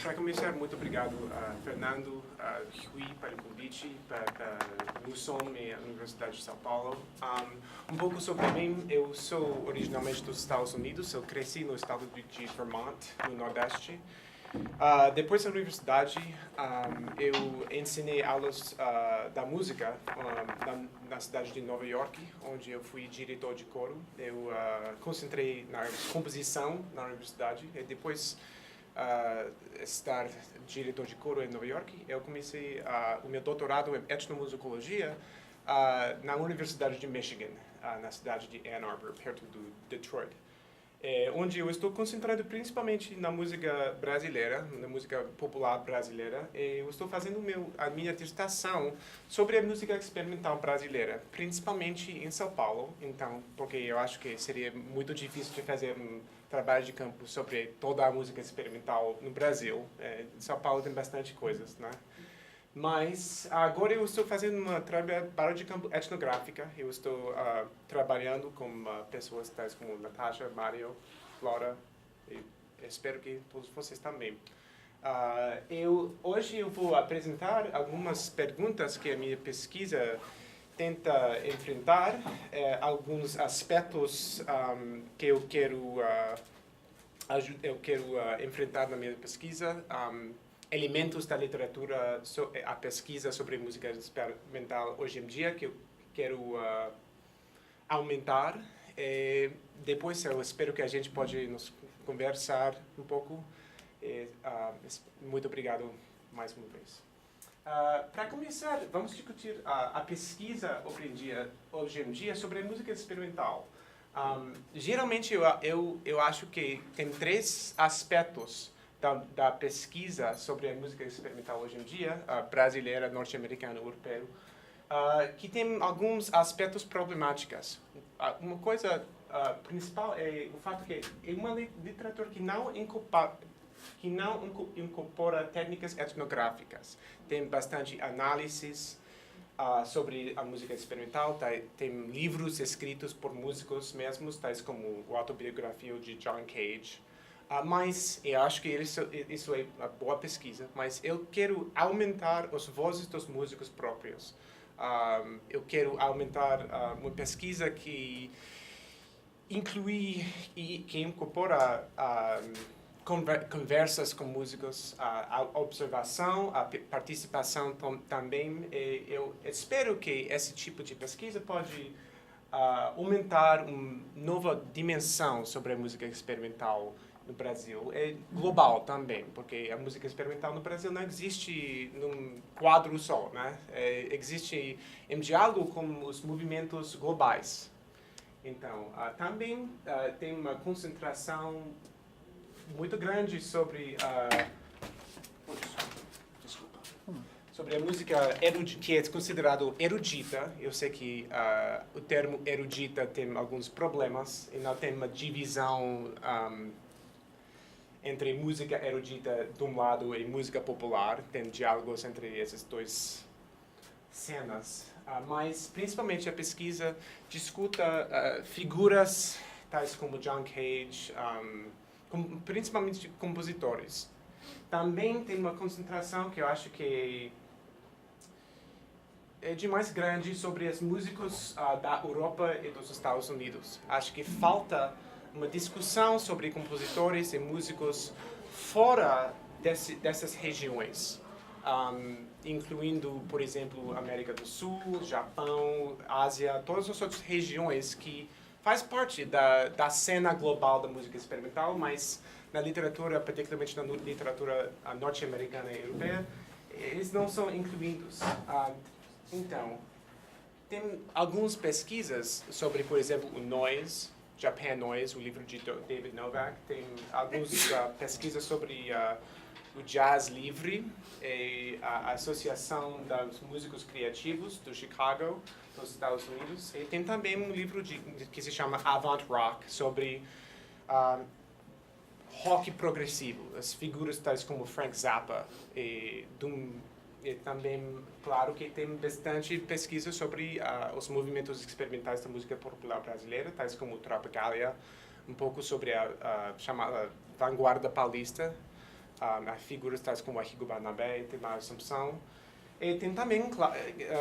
Para começar, muito obrigado a Fernando, a Rui, pelo convite para o SOM e a Universidade de São Paulo. Um pouco sobre mim, eu sou originalmente dos Estados Unidos, eu cresci no estado de Vermont, no Nordeste. Depois da universidade, eu ensinei aulas da música na cidade de Nova York, onde eu fui diretor de coro. Eu concentrei na composição na universidade e depois estar diretor de coro em Nova York, eu comecei o meu doutorado em etnomusicologia na Universidade de Michigan, na cidade de Ann Arbor, perto de Detroit. Onde eu estou concentrado principalmente na música brasileira, na música popular brasileira. Eu estou fazendo a minha dissertação sobre a música experimental brasileira, principalmente em São Paulo. Então, porque eu acho que seria muito difícil de fazer um trabalho de campo sobre toda a música experimental no Brasil. Em São Paulo tem bastante coisas, né? Mas agora eu estou fazendo um trabalho de campo etnográfica. Eu estou trabalhando com pessoas tais como Natasha, Mário, Flora, e espero que todos vocês também. Hoje eu vou apresentar algumas perguntas que a minha pesquisa tenta enfrentar, alguns aspectos que eu quero enfrentar na minha pesquisa, elementos da literatura, a pesquisa sobre música experimental hoje em dia que eu quero aumentar. Depois eu espero que a gente pode nos conversar um pouco. Muito obrigado mais uma vez. Para começar, vamos discutir a pesquisa hoje em dia sobre a música experimental. Geralmente eu acho que tem três aspectos da pesquisa sobre a música experimental hoje em dia, brasileira, norte-americana, europeia, que tem alguns aspectos problemáticos. Uma coisa principal é o fato que é uma literatura que não incorpora técnicas etnográficas. Tem bastante análises sobre a música experimental, tem livros escritos por músicos mesmos, tais como a autobiografia de John Cage. Mas eu acho que isso é uma boa pesquisa, mas eu quero aumentar as vozes dos músicos próprios. Eu quero aumentar uma pesquisa que inclui e que incorpora conversas com músicos, a observação, a participação também. Eu espero que esse tipo de pesquisa pode aumentar uma nova dimensão sobre a música experimental no Brasil. É global também, porque a música experimental no Brasil não existe num quadro só, né? Existe em diálogo com os movimentos globais. Então, também tem uma concentração muito grande sobre sobre a música que é considerado erudita. Eu sei que o termo erudita tem alguns problemas e não tem uma divisão entre música erudita de um lado e música popular. Tem diálogos entre essas duas cenas. Mas, principalmente, a pesquisa discuta figuras tais como John Cage, principalmente compositores. Também tem uma concentração que eu acho que é demais grande sobre os músicos da Europa e dos Estados Unidos. Acho que falta uma discussão sobre compositores e músicos fora dessas regiões, incluindo, por exemplo, América do Sul, Japão, Ásia, todas as outras regiões que faz parte da cena global da música experimental, mas na literatura, particularmente na literatura norte-americana e europeia, eles não são incluídos. Então, tem algumas pesquisas sobre, por exemplo, o Noise, Japan Noise, o livro de David Novak. Tem algumas pesquisas sobre o jazz livre e a Associação dos Músicos Criativos do Chicago, dos Estados Unidos. E tem também um livro que se chama Avant Rock, sobre rock progressivo, as figuras tais como Frank Zappa e também, claro, que tem bastante pesquisa sobre os movimentos experimentais da música popular brasileira, tais como Tropicalia, um pouco sobre a chamada vanguarda paulista, Há figuras tais como Arrigo Barnabé e Temar Assumpção. E tem também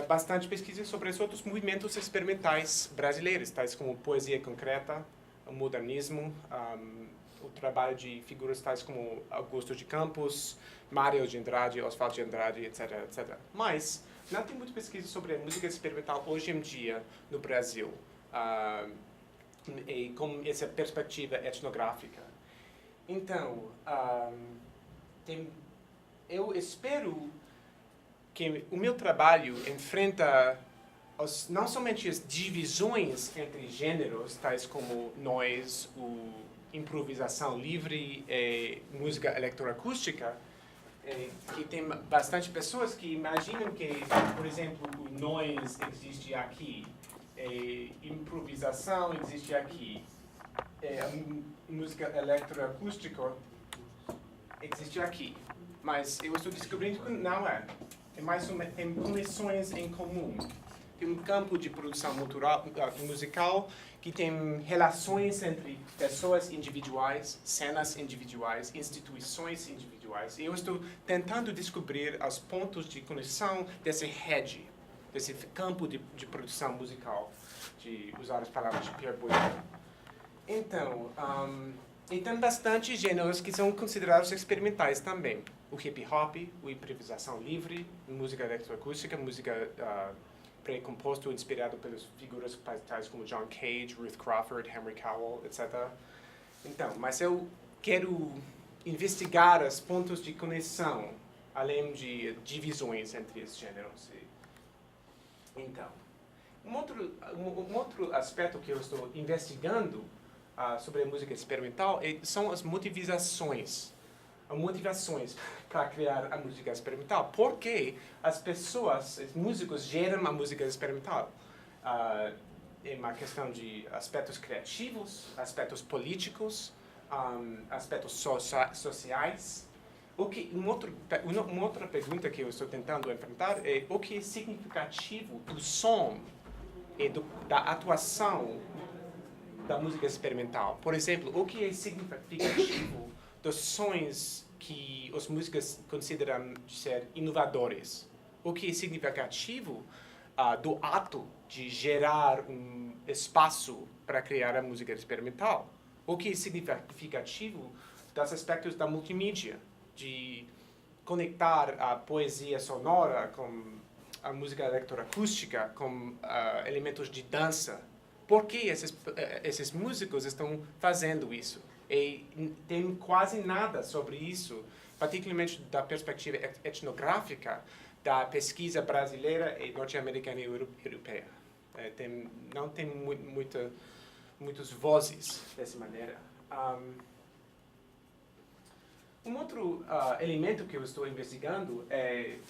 bastante pesquisa sobre os outros movimentos experimentais brasileiros, tais como poesia concreta, o modernismo, o trabalho de figuras tais como Augusto de Campos, Mário de Andrade, Oswaldo de Andrade, etc, etc. Mas não tem muita pesquisa sobre a música experimental hoje em dia no Brasil, e com essa perspectiva etnográfica. Então, eu espero que o meu trabalho enfrenta não somente as divisões entre gêneros, tais como noise, improvisação livre e música eletroacústica, que tem bastante pessoas que imaginam que, por exemplo, o noise existe aqui, improvisação existe aqui, a música eletroacústica existe aqui. Mas eu estou descobrindo que não é. Tem conexões em comum. Tem um campo de produção musical que tem relações entre pessoas individuais, cenas individuais, instituições individuais. E eu estou tentando descobrir os pontos de conexão dessa rede, desse campo de produção musical, de usar as palavras de Pierre Bourdieu. Então, e tem bastante gêneros que são considerados experimentais também. O hip hop, a improvisação livre, música eletroacústica, música pré-composto inspirado pelas figuras tais como John Cage, Ruth Crawford, Henry Cowell, etc. Então, mas eu quero investigar os pontos de conexão, além de divisões entre esses gêneros. Então, um outro aspecto que eu estou investigando sobre a música experimental são as motivações para criar a música experimental. Por que as pessoas, os músicos, geram a música experimental? É uma questão de aspectos criativos, aspectos políticos, aspectos sociais. Uma outra pergunta que eu estou tentando enfrentar é o que é significativo do som e da atuação da música experimental. Por exemplo, o que é significativo dos sons que os músicos consideram ser inovadores? O que é significativo do ato de gerar um espaço para criar a música experimental? O que é significativo dos aspectos da multimídia, de conectar a poesia sonora com a música eletroacústica, com elementos de dança? Por que esses músicos estão fazendo isso? E tem quase nada sobre isso, particularmente da perspectiva etnográfica da pesquisa brasileira, e norte-americana e europeia. Não tem muitas vozes dessa maneira. Um outro elemento que eu estou investigando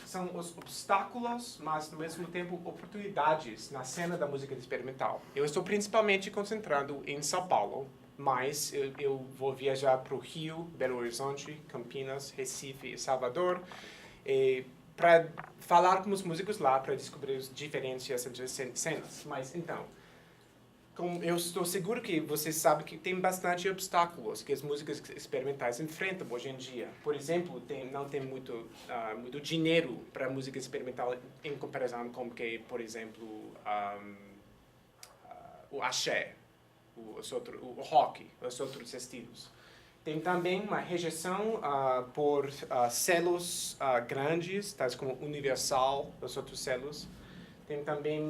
são os obstáculos, mas, ao mesmo tempo, oportunidades na cena da música experimental. Eu estou principalmente concentrando em São Paulo, mas eu vou viajar para o Rio, Belo Horizonte, Campinas, Recife e Salvador para falar com os músicos lá, para descobrir as diferenças entre as cenas. Mas, então, eu estou seguro que você sabe que tem bastante obstáculos que as músicas experimentais enfrentam hoje em dia. Por exemplo, não tem muito dinheiro para a música experimental em comparação com que, por exemplo, o axé, o rock, os outros estilos. Tem também uma rejeição por selos grandes, tais como Universal, os outros selos. Tem também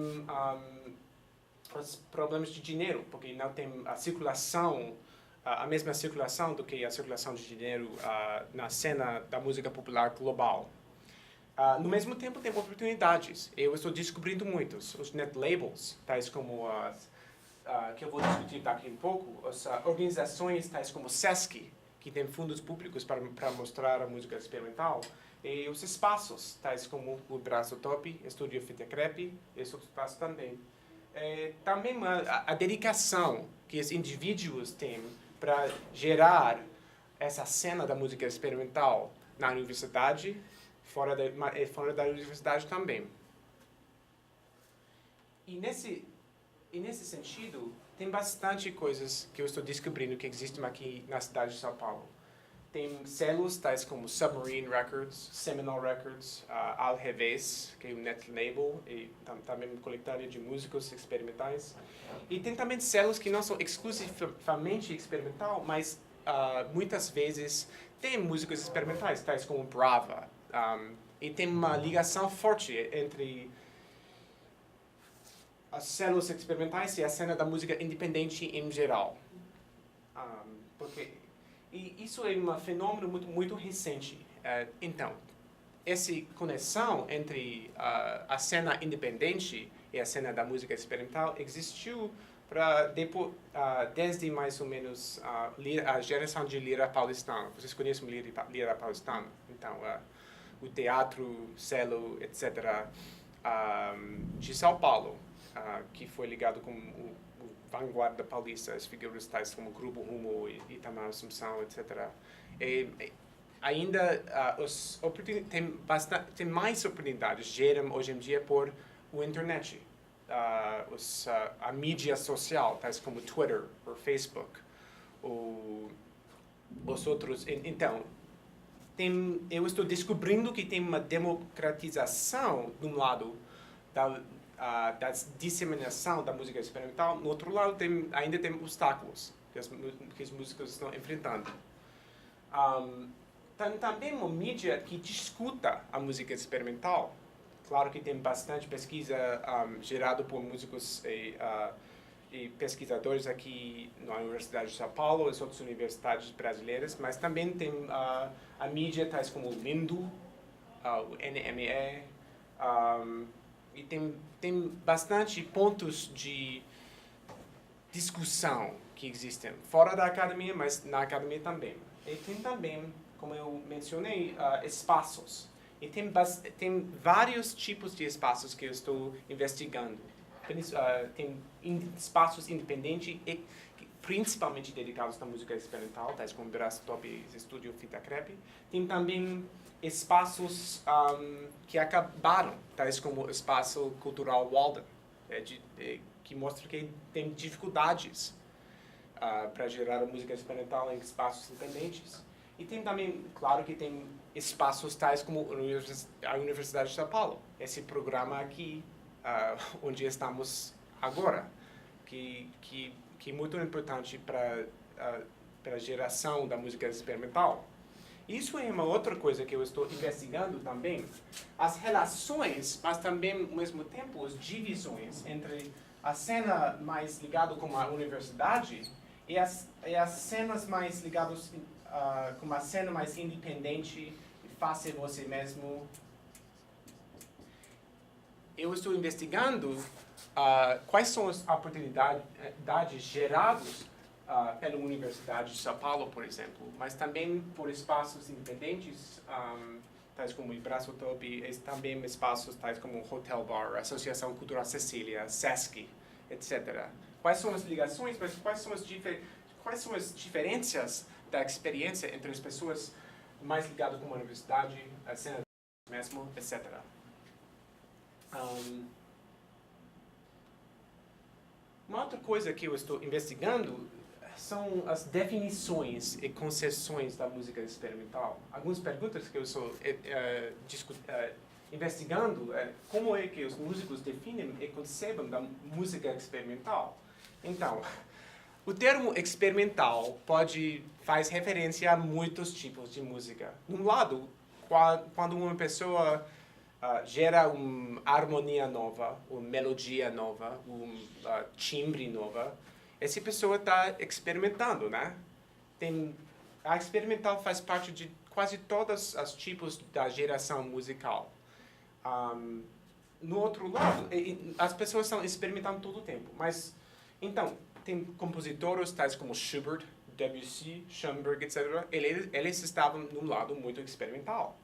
os problemas de dinheiro, porque não tem a circulação, a mesma circulação do que a circulação de dinheiro na cena da música popular global. No mesmo tempo, tem oportunidades. Eu estou descobrindo muitos. Os net labels, tais como que eu vou discutir daqui a pouco, as organizações tais como SESC, que tem fundos públicos para mostrar a música experimental, e os espaços, tais como o Braço Top, Estúdio Fita Crepe, e outros espaços também. Também a dedicação que os indivíduos têm para gerar essa cena da música experimental na universidade, fora da universidade também. E nesse sentido, tem bastante coisas que eu estou descobrindo que existem aqui na cidade de São Paulo. tem selos tais como Submarine Records, Seminole Records, Al Revés, que é um net label, e também uma coletária de músicos experimentais. E tem também selos que não são exclusivamente experimental, mas muitas vezes tem músicos experimentais, tais como Brava. E tem uma ligação forte entre os selos experimentais e a cena da música independente em geral. E isso é um fenômeno muito recente. Então, essa conexão entre a cena independente e a cena da música experimental existiu desde mais ou menos a geração de lira paulistana. Vocês conhecem lira paulistana? Então, o teatro, selo, etc., de São Paulo, que foi ligado com o vanguarda paulista, as figuras tais como Grupo Rumo, Itamar Assunção, etc. Ainda tem mais oportunidades geram hoje em dia por o internet, a mídia social, tais como Twitter ou Facebook, os outros. Então, eu estou descobrindo que tem uma democratização de um lado da disseminação da música experimental. No outro lado, ainda tem obstáculos que os músicos estão enfrentando. Tem também uma mídia que discuta a música experimental. Claro que tem bastante pesquisa gerada por músicos e pesquisadores aqui na Universidade de São Paulo e as outras universidades brasileiras, mas também tem a mídia tais como o Lindo, o NME, e tem bastante pontos de discussão que existem fora da academia, mas na academia também. E tem também, como eu mencionei, espaços. E tem vários tipos de espaços que eu estou investigando. Tem espaços independentes, principalmente dedicados à música experimental, tais como Brasstop e Estúdio Fita Crepe. Tem também espaços que acabaram, tais como o Espaço Cultural Walden, que mostra que tem dificuldades para gerar a música experimental em espaços independentes. E tem também, claro que tem espaços tais como a Universidade de São Paulo, esse programa aqui, onde estamos agora, que é muito importante para a geração da música experimental. Isso é uma outra coisa que eu estou investigando também, as relações, mas também, ao mesmo tempo, as divisões entre a cena mais ligada com a universidade e as cenas mais ligadas com uma cena mais independente, faça você mesmo. Eu estou investigando quais são as oportunidades geradas pela Universidade de São Paulo, por exemplo, mas também por espaços independentes, tais como o Brasstop, e também espaços tais como o Hotel Bar, a Associação Cultural Cecília, SESC, etc. Quais são as ligações, mas quais são as diferenças da experiência entre as pessoas mais ligadas com a universidade, a cena mesmo, etc. Uma outra coisa que eu estou investigando são as definições e concessões da música experimental. Algumas perguntas que eu estou investigando como é que os músicos definem e concebem da música experimental. Então, o termo experimental faz referência a muitos tipos de música. De um lado, quando uma pessoa gera uma harmonia nova, uma melodia nova, timbre nova, essa pessoa está experimentando, né? A experimental faz parte de quase todos os tipos da geração musical. No outro lado, as pessoas estão experimentando todo o tempo, mas então tem compositores tais como Schubert, Debussy, Schoenberg, etc. Eles estavam num lado muito experimental.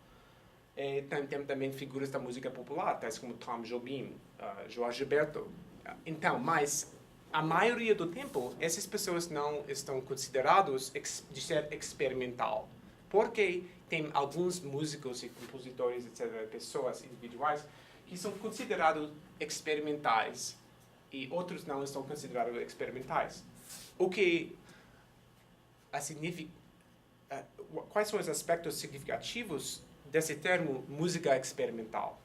Tem também figuras da música popular, tais como Tom Jobim, João Gilberto. Então, mas a maioria do tempo, essas pessoas não estão consideradas de ser experimental, porque tem alguns músicos e compositores, etc., pessoas individuais, que são considerados experimentais e outros não estão considerados experimentais. O que quais são os aspectos significativos desse termo música experimental?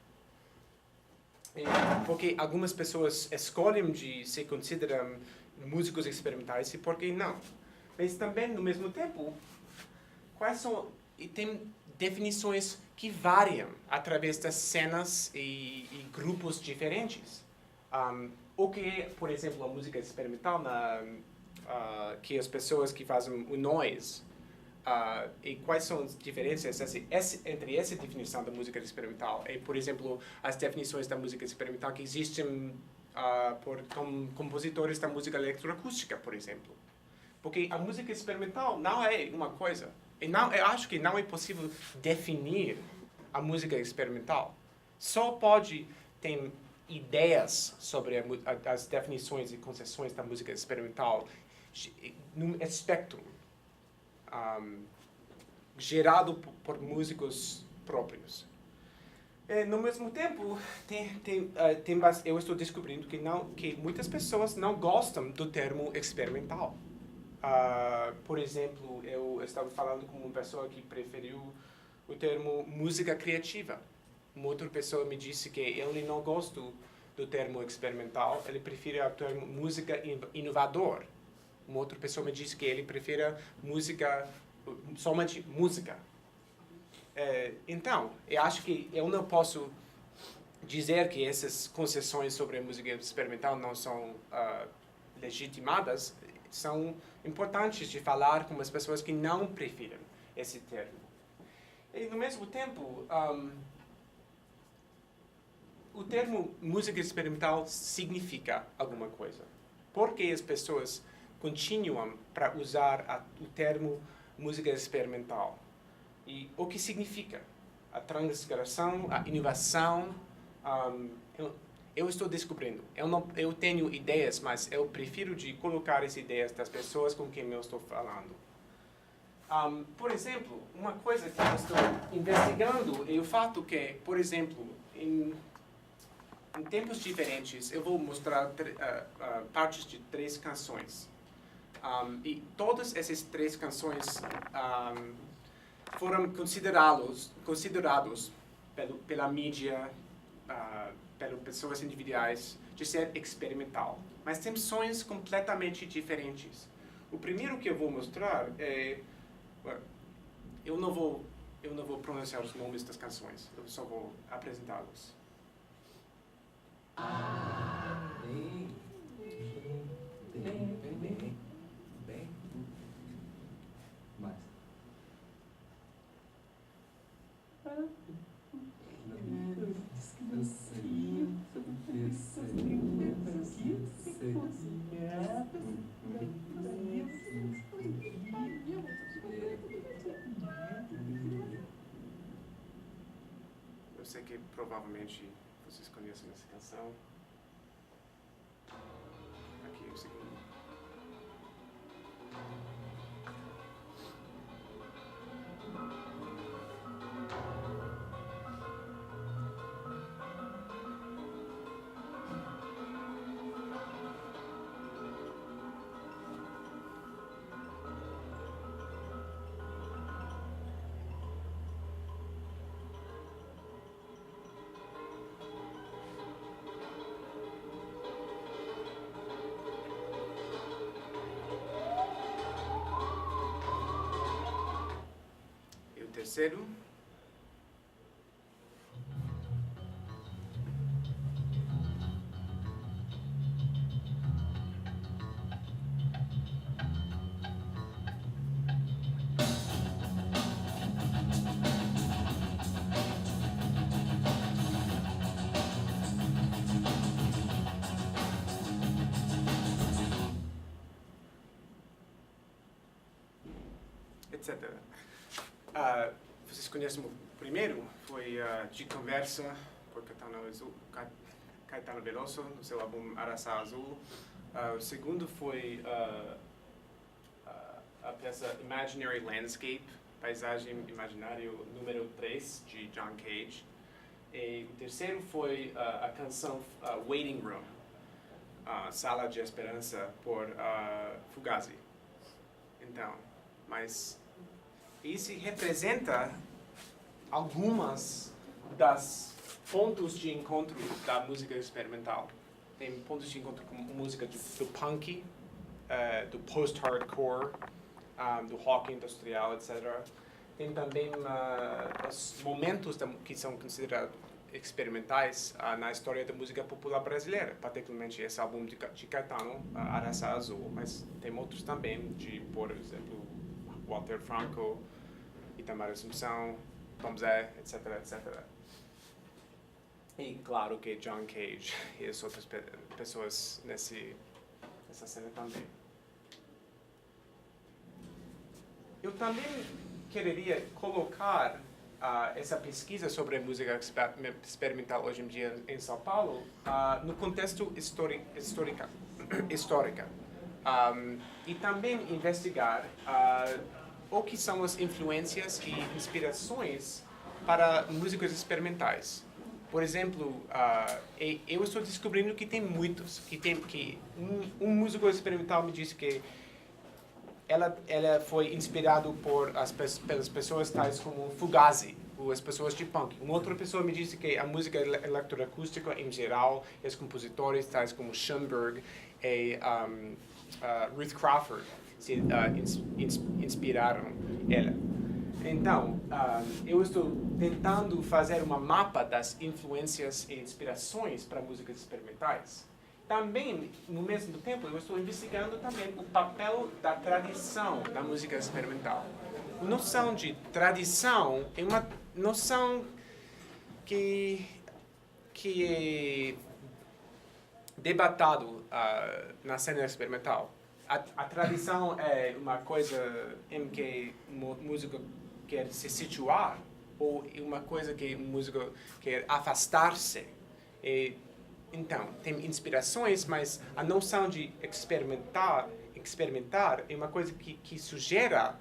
Porque algumas pessoas escolhem de se consideram músicos experimentais e por que não? Mas também, no mesmo tempo, tem definições que variam através das cenas e grupos diferentes. O que é, por exemplo, a música experimental, que as pessoas que fazem o noise, e quais são as diferenças entre essa definição da música experimental e, por exemplo, as definições da música experimental que existem por compositores da música eletroacústica, por exemplo. Porque a música experimental não é uma coisa. Eu acho que não é possível definir a música experimental. Só pode ter ideias sobre as definições e concepções da música experimental num espectro gerado por músicos próprios. No mesmo tempo, eu estou descobrindo que muitas pessoas não gostam do termo experimental. Por exemplo, eu estava falando com uma pessoa que preferiu o termo música criativa. Uma outra pessoa me disse que ele não gosta do termo experimental, ele prefere o termo música inovador. Uma outra pessoa me disse que ele prefere música, somente música. Então, eu acho que eu não posso dizer que essas concessões sobre a música experimental não são legitimadas. São importantes de falar com as pessoas que não preferem esse termo. E, no mesmo tempo, o termo música experimental significa alguma coisa. Por que as pessoas continuam para usar o termo música experimental? E o que significa? A transgressão, a inovação. Eu estou descobrindo. Eu tenho ideias, mas eu prefiro de colocar as ideias das pessoas com quem eu estou falando. Por exemplo, uma coisa que eu estou investigando é o fato que, por exemplo, em tempos diferentes, eu vou mostrar partes de 3 canções. E todas essas 3 canções foram considerados pela mídia, pelas pessoas individuais, de ser experimental. Mas tem sons completamente diferentes. O primeiro que eu vou mostrar é... Eu não vou pronunciar os nomes das canções, eu só vou apresentá-los. Bem. Mais. Eu sei que provavelmente vocês conhecem essa canção. Aqui é o segundo. Terceiro. Etc. Vocês conhecem o primeiro? Foi De Conversa, por Caetano Veloso, no seu álbum Araçá Azul. O segundo foi a peça Imaginary Landscape, Paisagem Imaginária, número 3, de John Cage. E o terceiro foi a canção Waiting Room, Sala de Esperança, por Fugazi. Então, mas Isso representa algumas das pontos de encontro da música experimental. Tem pontos de encontro com música do punk, do post-hardcore, do rock industrial, etc. Tem também os momentos que são considerados experimentais na história da música popular brasileira, particularmente esse álbum de Caetano, Araçá Azul, mas tem outros também, por exemplo, Walter Franco, Itamar Assumpção, Tom Zé, etc, etc. E claro que John Cage e as outras pessoas nessa cena também. Eu também queria colocar essa pesquisa sobre a música experimental hoje em dia em São Paulo no contexto histórica. E também investigar o que são as influências e inspirações para músicos experimentais. Por exemplo, eu estou descobrindo que tem muitos, que um músico experimental me disse que ela foi inspirado pelas pessoas tais como Fugazi, ou as pessoas de punk. Uma outra pessoa me disse que a música eletroacústica em geral, os compositores tais como Schoenberg e Ruth Crawford se inspiraram ela. Então, eu estou tentando fazer uma mapa das influências e inspirações para músicas experimentais. Também, no mesmo tempo, eu estou investigando também o papel da tradição da música experimental. A noção de tradição é uma noção que é debatado na cena experimental. A tradição é uma coisa em que o músico quer se situar, ou é uma coisa que o músico quer afastar-se. Então, tem inspirações, mas a noção de experimentar é uma coisa que sugere a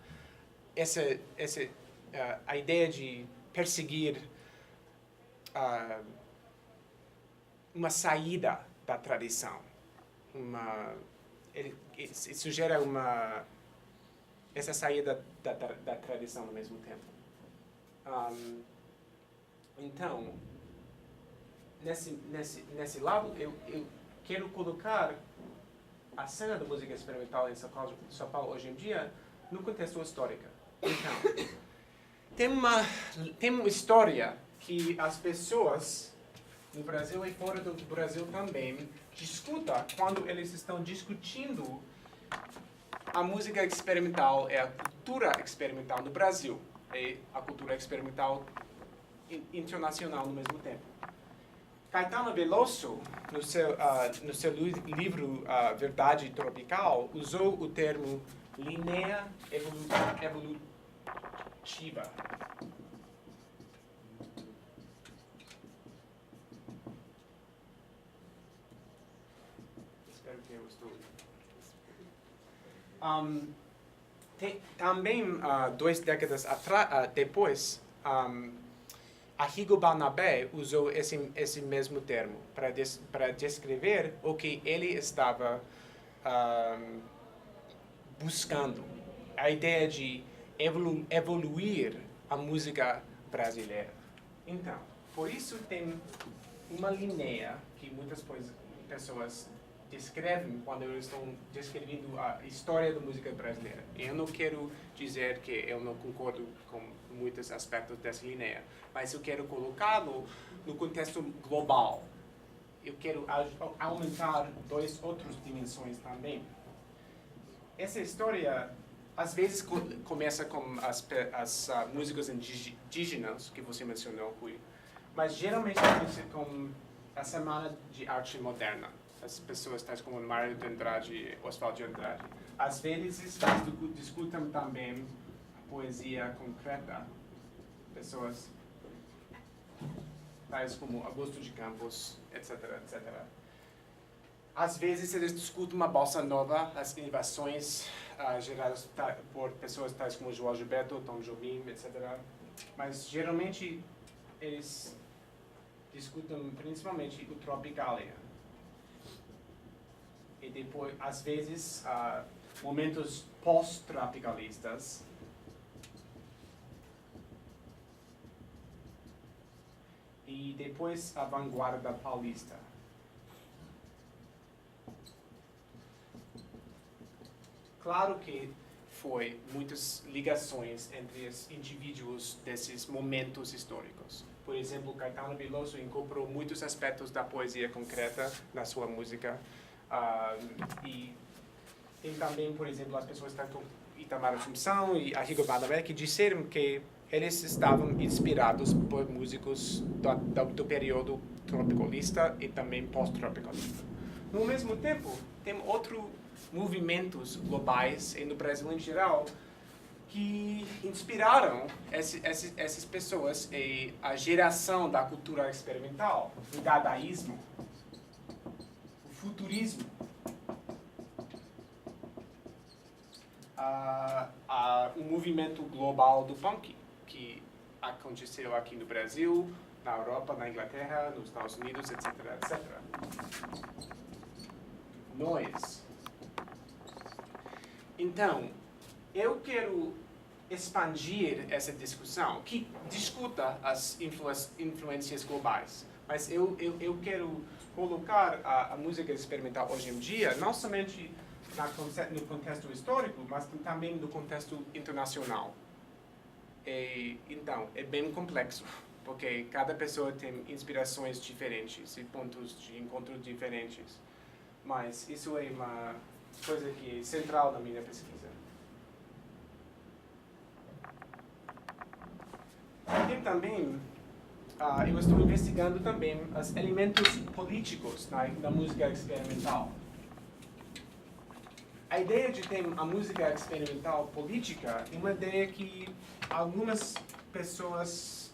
ideia de perseguir uma saída da tradição. Ele sugere essa saída da tradição ao mesmo tempo. Então, nesse lado, eu quero colocar a cena da música experimental em São Paulo hoje em dia no contexto histórico. Então, tem uma história que as pessoas no Brasil e fora do Brasil também discutem quando eles estão discutindo a música experimental e a cultura experimental no Brasil e a cultura experimental internacional no mesmo tempo. Caetano Veloso, no seu livro Verdade Tropical, usou o termo linha evolutiva. Espero que eu estou... também, 2 décadas depois, Arrigo Barnabé usou esse mesmo termo para descrever o que ele estava buscando. A ideia de evoluir a música brasileira. Então, por isso tem uma linha que muitas pessoas descrevem quando eles estão descrevendo a história da música brasileira. Eu não quero dizer que eu não concordo com muitos aspectos dessa linha, mas eu quero colocá-lo no contexto global. Eu quero aumentar 2 outras dimensões também. Essa história, às vezes, começa com as músicas indígenas, que você mencionou, Rui, mas geralmente começa com a Semana de Arte Moderna. As pessoas tais como Mário de Andrade e Oswald de Andrade. Às vezes, discutem também a poesia concreta. Pessoas tais como Augusto de Campos, etc, etc. Às vezes, eles discutem uma bossa nova, as inovações geradas por pessoas tais como João Gilberto, Tom Jobim, etc. Mas, geralmente, eles discutem principalmente o Tropicalia. E depois, às vezes, momentos pós-tropicalistas, e depois a vanguarda paulista. Claro que foi muitas ligações entre os indivíduos desses momentos históricos. Por exemplo, Caetano Veloso incorporou muitos aspectos da poesia concreta na sua música. E tem também, por exemplo, as pessoas tanto Itamar Assunção e Arrigo Barnabé que disseram que eles estavam inspirados por músicos do período tropicalista e também pós-tropicalista. No mesmo tempo, tem outros movimentos globais e no Brasil em geral que inspiraram essas pessoas e a geração da cultura experimental, o dadaísmo, o futurismo, o movimento global do punk, que aconteceu aqui no Brasil, na Europa, na Inglaterra, nos Estados Unidos, etc., etc. Então, eu quero expandir essa discussão, que discuta as influências globais, mas eu quero colocar a música experimental hoje em dia, não somente no contexto histórico, mas também no contexto internacional. Então, é bem complexo, porque cada pessoa tem inspirações diferentes e pontos de encontro diferentes. Mas isso é uma coisa que é central na minha pesquisa. E também, eu estou investigando também os elementos políticos na música experimental. A ideia de ter a música experimental política é uma ideia que algumas pessoas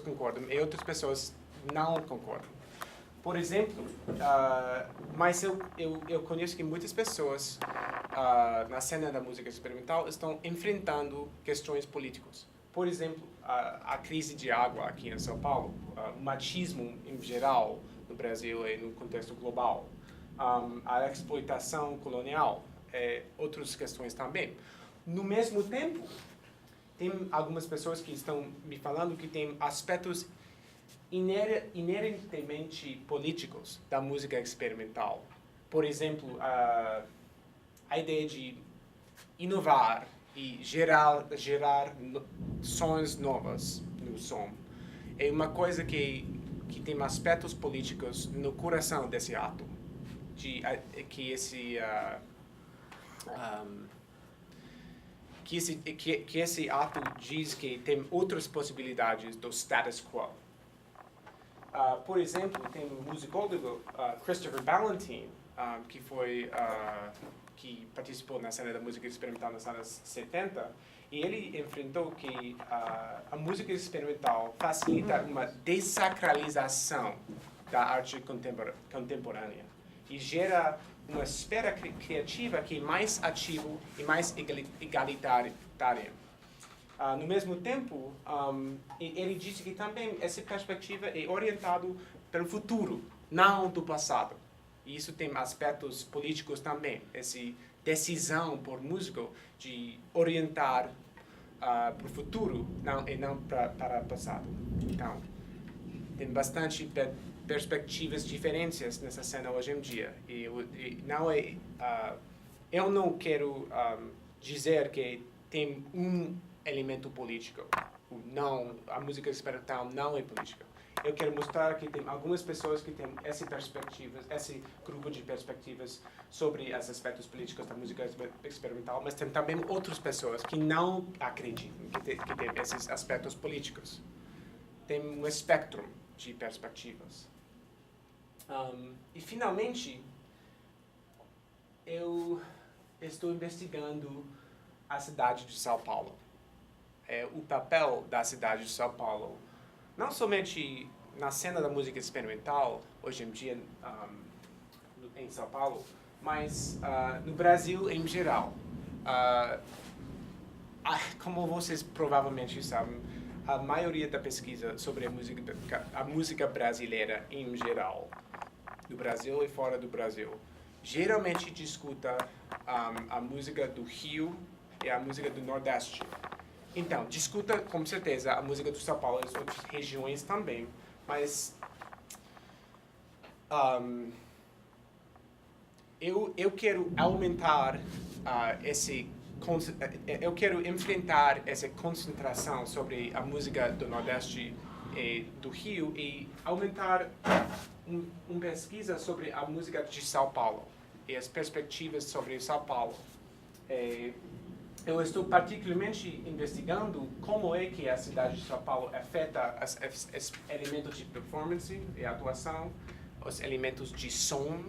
concordam e outras pessoas não concordam. Por exemplo, mas eu conheço que muitas pessoas na cena da música experimental estão enfrentando questões políticas. Por exemplo, a crise de água aqui em São Paulo, o machismo em geral no Brasil e no contexto global, a exploitação colonial, outras questões também. No mesmo tempo, tem algumas pessoas que estão me falando que tem aspectos inerentemente políticos da música experimental. Por exemplo, a ideia de inovar e gerar sons novos no som é uma coisa que tem aspectos políticos no coração desse ato, que esse ato diz que tem outras possibilidades do status quo. Por exemplo, tem um musicólogo, Christopher Ballantine, que participou na cena da música experimental nos anos 70, e ele enfrentou que a música experimental facilita uma desacralização da arte contemporânea e gera uma esfera criativa que é mais ativa e mais igualitária. No mesmo tempo, ele disse que também essa perspectiva é orientada pelo futuro, não do passado. E isso tem aspectos políticos também, essa decisão por músico de orientar para o futuro e não para o passado. Então, tem bastante perspectivas diferentes nessa cena hoje em dia. Eu não quero dizer que tem um elemento político. Não, a música experimental não é política. Eu quero mostrar que tem algumas pessoas que têm esse grupo de perspectivas sobre os aspectos políticos da música experimental, mas tem também outras pessoas que não acreditam que tem esses aspectos políticos. Tem um espectro de perspectivas. E, finalmente, eu estou investigando a cidade de São Paulo. O papel da cidade de São Paulo, não somente na cena da música experimental, hoje em dia em São Paulo, mas no Brasil em geral. Como vocês provavelmente sabem, a maioria da pesquisa sobre a música brasileira em geral, no Brasil e fora do Brasil, geralmente discuta a música do Rio e a música do Nordeste. Então, discuta com certeza a música do São Paulo e as outras regiões também, mas eu quero aumentar eu quero enfrentar essa concentração sobre a música do Nordeste e do Rio e aumentar uma pesquisa sobre a música de São Paulo e as perspectivas sobre São Paulo. Eu estou particularmente investigando como é que a cidade de São Paulo afeta os elementos de performance e atuação, os elementos de som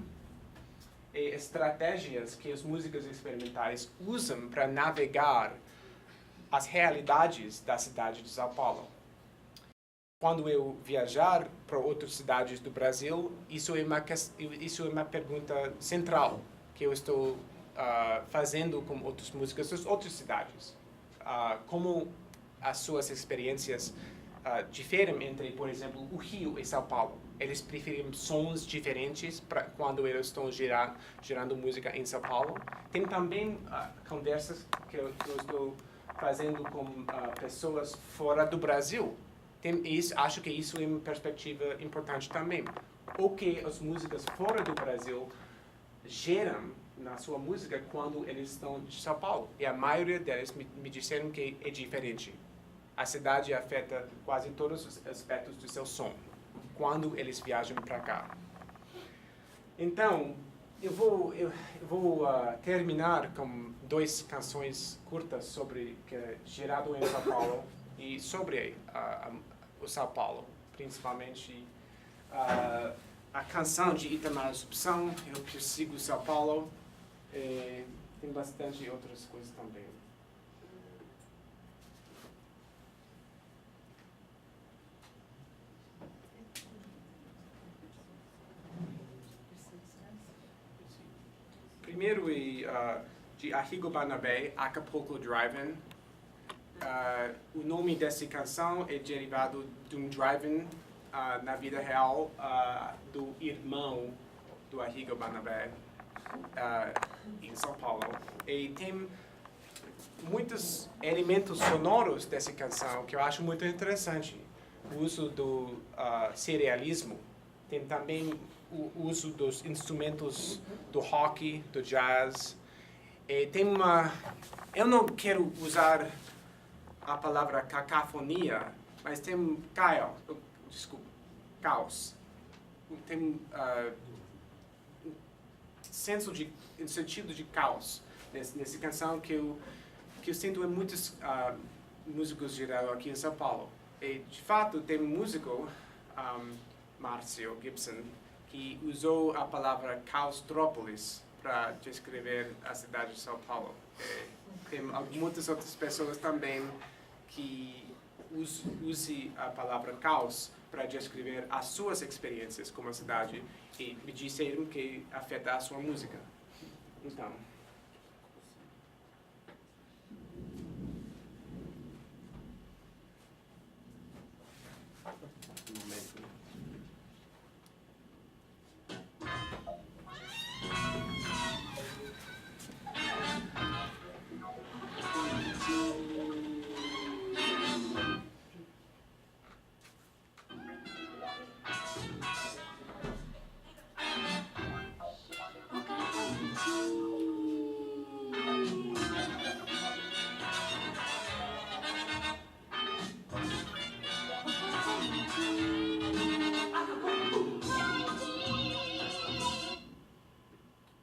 e estratégias que os músicos experimentais usam para navegar as realidades da cidade de São Paulo. Quando eu viajar para outras cidades do Brasil, isso é uma pergunta central que eu estou fazendo com outros músicos das outras cidades. Como as suas experiências diferem entre, por exemplo, o Rio e São Paulo. Eles preferem sons diferentes quando eles estão gerando música em São Paulo. Tem também conversas que eu estou fazendo com pessoas fora do Brasil. Acho que isso é uma perspectiva importante também. O que as músicas fora do Brasil geram na sua música quando eles estão em São Paulo. E a maioria deles me disseram que é diferente. A cidade afeta quase todos os aspectos do seu som quando eles viajam para cá. Então, eu vou terminar com 2 canções curtas sobre que é gerado em São Paulo e sobre o São Paulo, principalmente a canção de Itamar Assumpção, Eu Persigo São Paulo, e tem bastante outras coisas também. Primeiro é de Arrigo Barnabé, Acapulco Drive-In. O nome dessa canção é derivado de um drive-in na vida real do irmão do Arrigo Barnabé em São Paulo. E tem muitos elementos sonoros dessa canção que eu acho muito interessante. O uso do serialismo. Tem também o uso dos instrumentos do rock, do jazz. E tem eu não quero usar a palavra cacofonia, mas tem caos. Tem sentido de caos nessa canção que eu sinto em muitos músicos geral aqui em São Paulo. E de fato tem um músico, Márcio Gibson, que usou a palavra caostrópolis para descrever a cidade de São Paulo. Tem muitas outras pessoas também que usam a palavra caos para descrever as suas experiências com a cidade e me disseram que afeta a sua música. Então,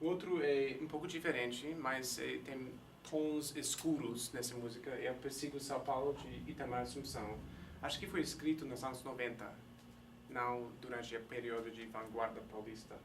outro é um pouco diferente, mas tem tons escuros nessa música. Eu Persigo São Paulo, de Itamar Assumpção. Acho que foi escrito nos anos 90, não durante o período de vanguarda paulista.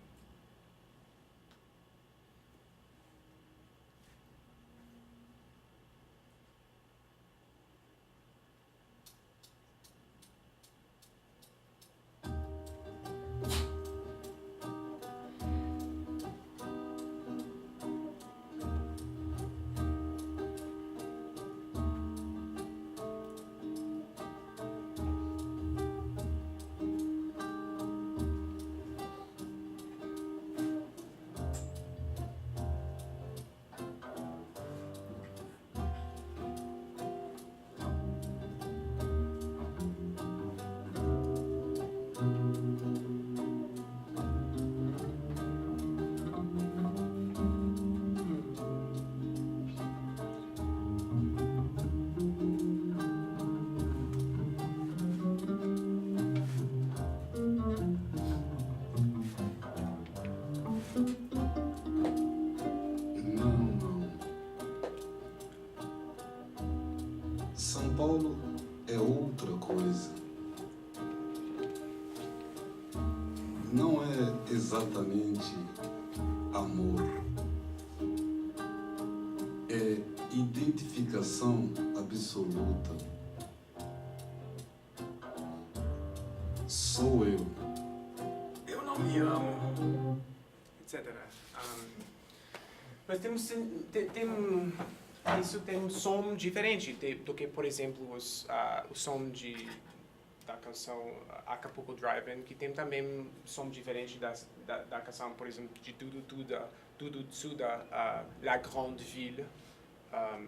não é exatamente amor, é identificação absoluta. Sou eu. Eu não me amo, etc. Mas isso tem um som diferente do que, por exemplo, o som da canção Acapulco Drive-In, que tem também um som diferente da canção, por exemplo, de Dudu Tsuda, La Grande Ville,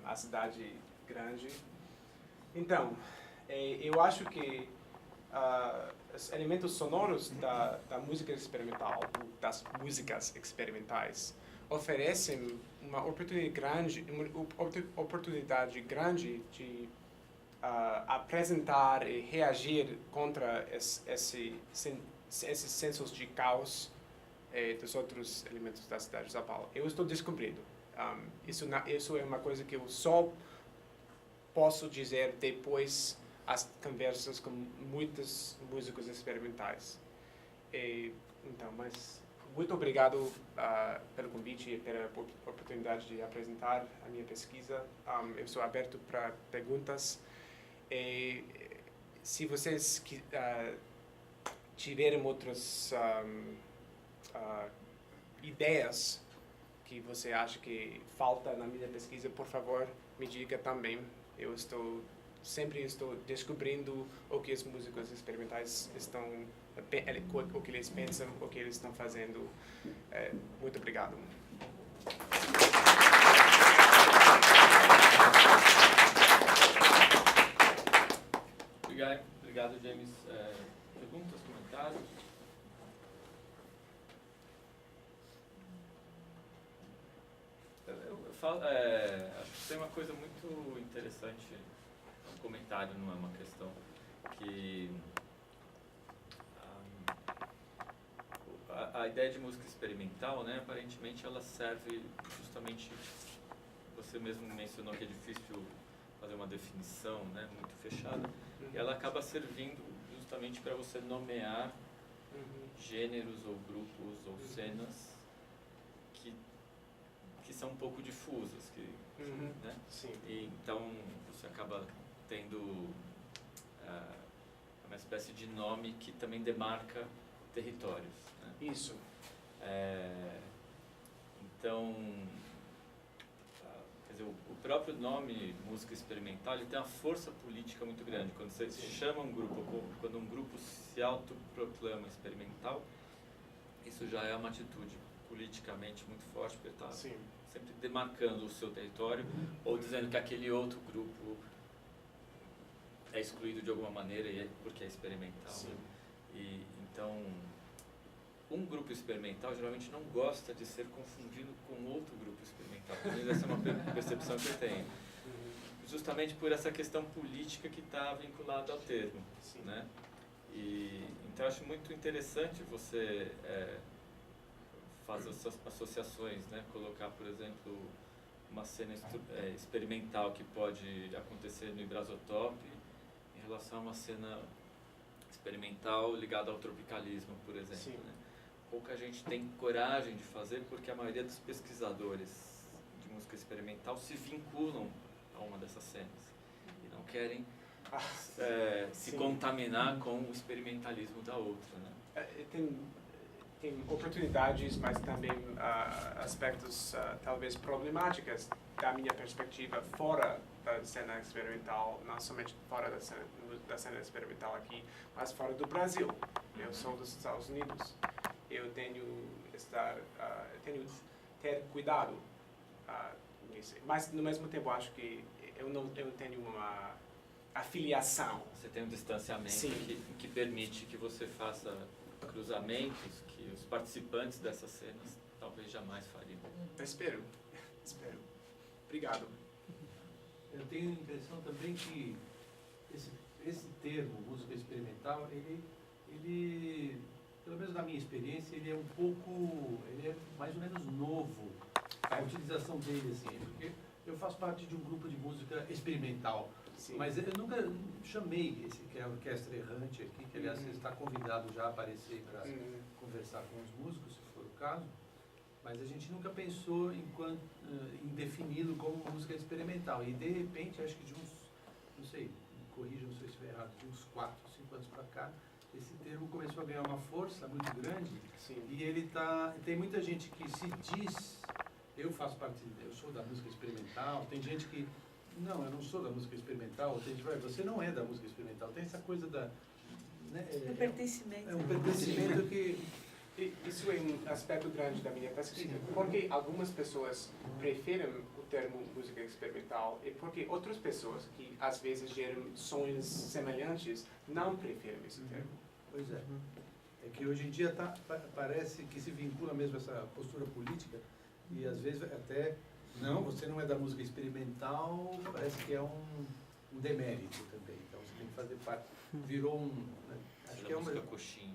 a cidade grande. Então, eu acho que os elementos sonoros da música experimental, das músicas experimentais, oferecem uma oportunidade grande de apresentar e reagir contra esses sensos de caos dos outros elementos da cidade de São Paulo. Eu estou descobrindo. Isso é uma coisa que eu só posso dizer depois as conversas com muitos músicos experimentais. Então, mas muito obrigado pelo convite e pela oportunidade de apresentar a minha pesquisa. Eu sou aberto para perguntas. Se vocês tiverem outras ideias que você acha que falta na minha pesquisa, por favor, me diga também. Eu sempre estou descobrindo o que os músicos experimentais o que eles pensam, o que eles estão fazendo. Muito obrigado. Obrigado, James. Perguntas, comentários? Acho que tem uma coisa muito interessante, um comentário, não é uma questão, que a ideia de música experimental, né, aparentemente ela serve justamente, você mesmo mencionou que é difícil fazer uma definição, né, muito fechada, e ela acaba servindo justamente para você nomear gêneros ou grupos ou cenas que são um pouco difusas, né? Sim. E então você acaba tendo uma espécie de nome que também demarca territórios, né? Isso. Então, quer dizer, o próprio nome música experimental, ele tem uma força política muito grande. Quando você chama um grupo, quando um grupo se autoproclama experimental, isso já é uma atitude politicamente muito forte, porque está sempre demarcando o seu território, ou dizendo que aquele outro grupo é excluído de alguma maneira porque é experimental. Né? E então, um grupo experimental geralmente não gosta de ser confundido com outro grupo experimental. Essa é uma percepção que eu tenho. Justamente por essa questão política que está vinculada ao termo. Né? Então, acho muito interessante você fazer essas associações, né? Colocar, por exemplo, uma cena experimental que pode acontecer no Ibrasotop em relação a uma cena experimental ligada ao tropicalismo, por exemplo. Né? Pouca gente tem coragem de fazer porque a maioria dos pesquisadores de música experimental se vinculam a uma dessas cenas e não querem se contaminar com o experimentalismo da outra. Né? Tem oportunidades, mas também aspectos talvez problemáticos da minha perspectiva fora da cena experimental, não somente fora da cena experimental aqui, mas fora do Brasil. Eu sou dos Estados Unidos. Eu tenho ter cuidado nisso. Mas no mesmo tempo acho que eu não tenho uma afiliação. Você tem um distanciamento que permite que você faça cruzamentos que os participantes dessas cenas talvez jamais fariam. Espero. Obrigado. Eu tenho a impressão também que esse termo, música experimental, ele, pelo menos na minha experiência, ele é mais ou menos novo, a utilização dele, assim, porque eu faço parte de um grupo de música experimental Sim. Mas eu nunca chamei esse que é a Orquestra Errante aqui, que aliás você está convidado já a aparecer para conversar com os músicos, se for o caso, mas a gente nunca pensou em defini-lo como música experimental. E de repente, acho que de uns, não sei, me corrijam se eu estiver errado, de uns 4, 5 anos para cá, esse termo começou a ganhar uma força muito grande. Sim. E ele tem muita gente que se diz, eu faço parte, eu sou da música experimental, tem gente que, não, eu não sou da música experimental, tem gente que vai, você não é da música experimental, tem essa coisa da... Né, O pertencimento. é um pertencimento que... Isso é um aspecto grande da minha pesquisa, porque algumas pessoas preferem o termo música experimental e porque outras pessoas que às vezes geram sons semelhantes não preferem esse termo. Pois é. É que hoje em dia parece que se vincula mesmo essa postura política e às vezes até, não, você não é da música experimental, parece que é um demérito também. Então você tem que fazer parte. Virou acho que é uma música coxinha.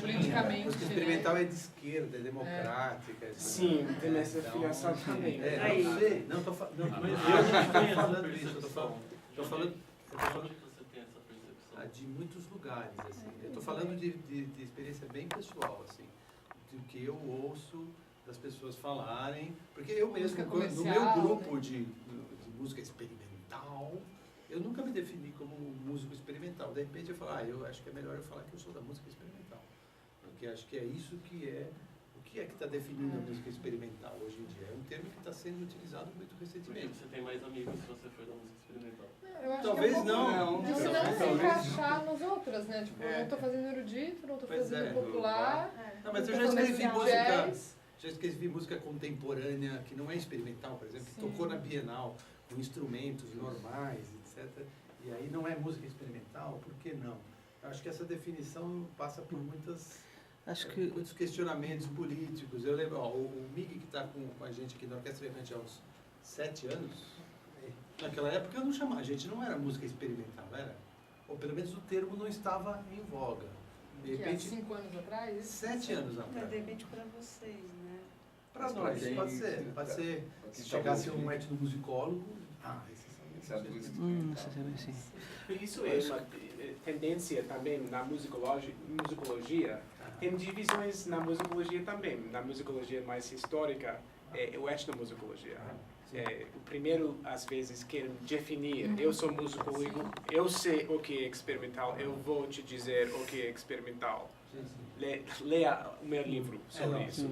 Politicamente, música experimental é de esquerda, é democrática. Sim, tem essa filiação também. Aí. Não sei, não estou falando isso, estou falando Onde você tem essa percepção? de muitos lugares, assim. Eu estou falando de experiência bem pessoal, assim, do que eu ouço das pessoas falarem, porque eu mesmo, Música no comercial, meu grupo né? de música experimental, eu nunca me defini como músico experimental. De repente eu falo, eu acho que é melhor eu falar que eu sou da música experimental, porque acho que é isso que é, o que é que está definindo a música experimental hoje em dia. É um termo que está sendo utilizado muito Porque recentemente. você tem mais amigos se você for da música experimental. Eu acho Talvez que é um pouco não. de você não se Talvez. encaixar nas outras, né? Tipo, eu não tô fazendo erudito, não tô Pois fazendo é. popular. Não, mas não eu tô já fazendo escrevi música... jazz. Já escrevi música contemporânea, que não é experimental, por exemplo, que Sim. tocou na Bienal, com instrumentos normais, etc. E aí não é música experimental, por que não? Eu acho que essa definição passa por muitos questionamentos políticos. Eu lembro, o Mig, que está com a gente aqui na Orquestra Errante há uns 7 anos, naquela época eu não chamava, a gente não era música experimental, era? Ou pelo menos o termo não estava em voga. De Que há repente, 5 anos atrás? 7 anos Mas atrás. de repente para vocês, né? Para Não, nós, tem- pode ser. Pode ser. Se chegasse um etnomusicólogo, esses são Não sei se é bem assim. E isso é uma tendência também na musicologia. Tem divisões na musicologia também. Na musicologia mais histórica, é o etnomusicologia. O primeiro, às vezes, quer definir, eu sou musicólogo, eu sei o que é experimental, eu vou te dizer o que é experimental. Leia o meu livro sobre isso.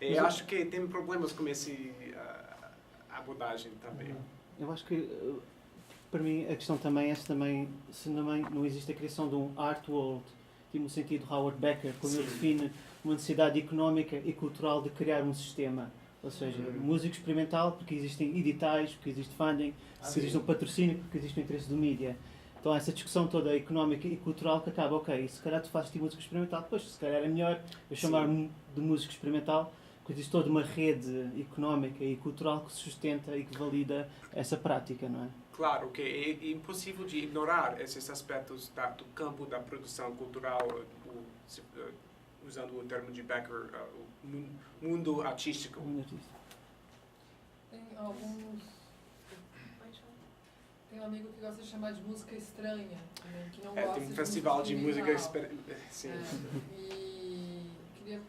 Eu acho que tem problemas com essa abordagem também. Eu acho que, para mim, a questão também é se também não existe a criação de um art world, tipo no sentido de Howard Becker, como ele define uma necessidade económica e cultural de criar um sistema. Ou seja, música experimental, porque existem editais, porque existe funding, porque existe um patrocínio, porque existe o interesse do mídia. Então essa discussão toda económica e cultural que acaba, ok, se calhar tu fazes de música experimental, depois se calhar é melhor eu chamar-me de músico experimental, porque existe toda uma rede económica e cultural que sustenta e que valida essa prática, não é? Claro que é impossível de ignorar esses aspectos do campo da produção cultural, usando o termo de Becker, o mundo artístico. Tem alguns... Tem um amigo que gosta de chamar de música estranha, também, que não gosta Tem um de festival de música experimental. Sim. E queria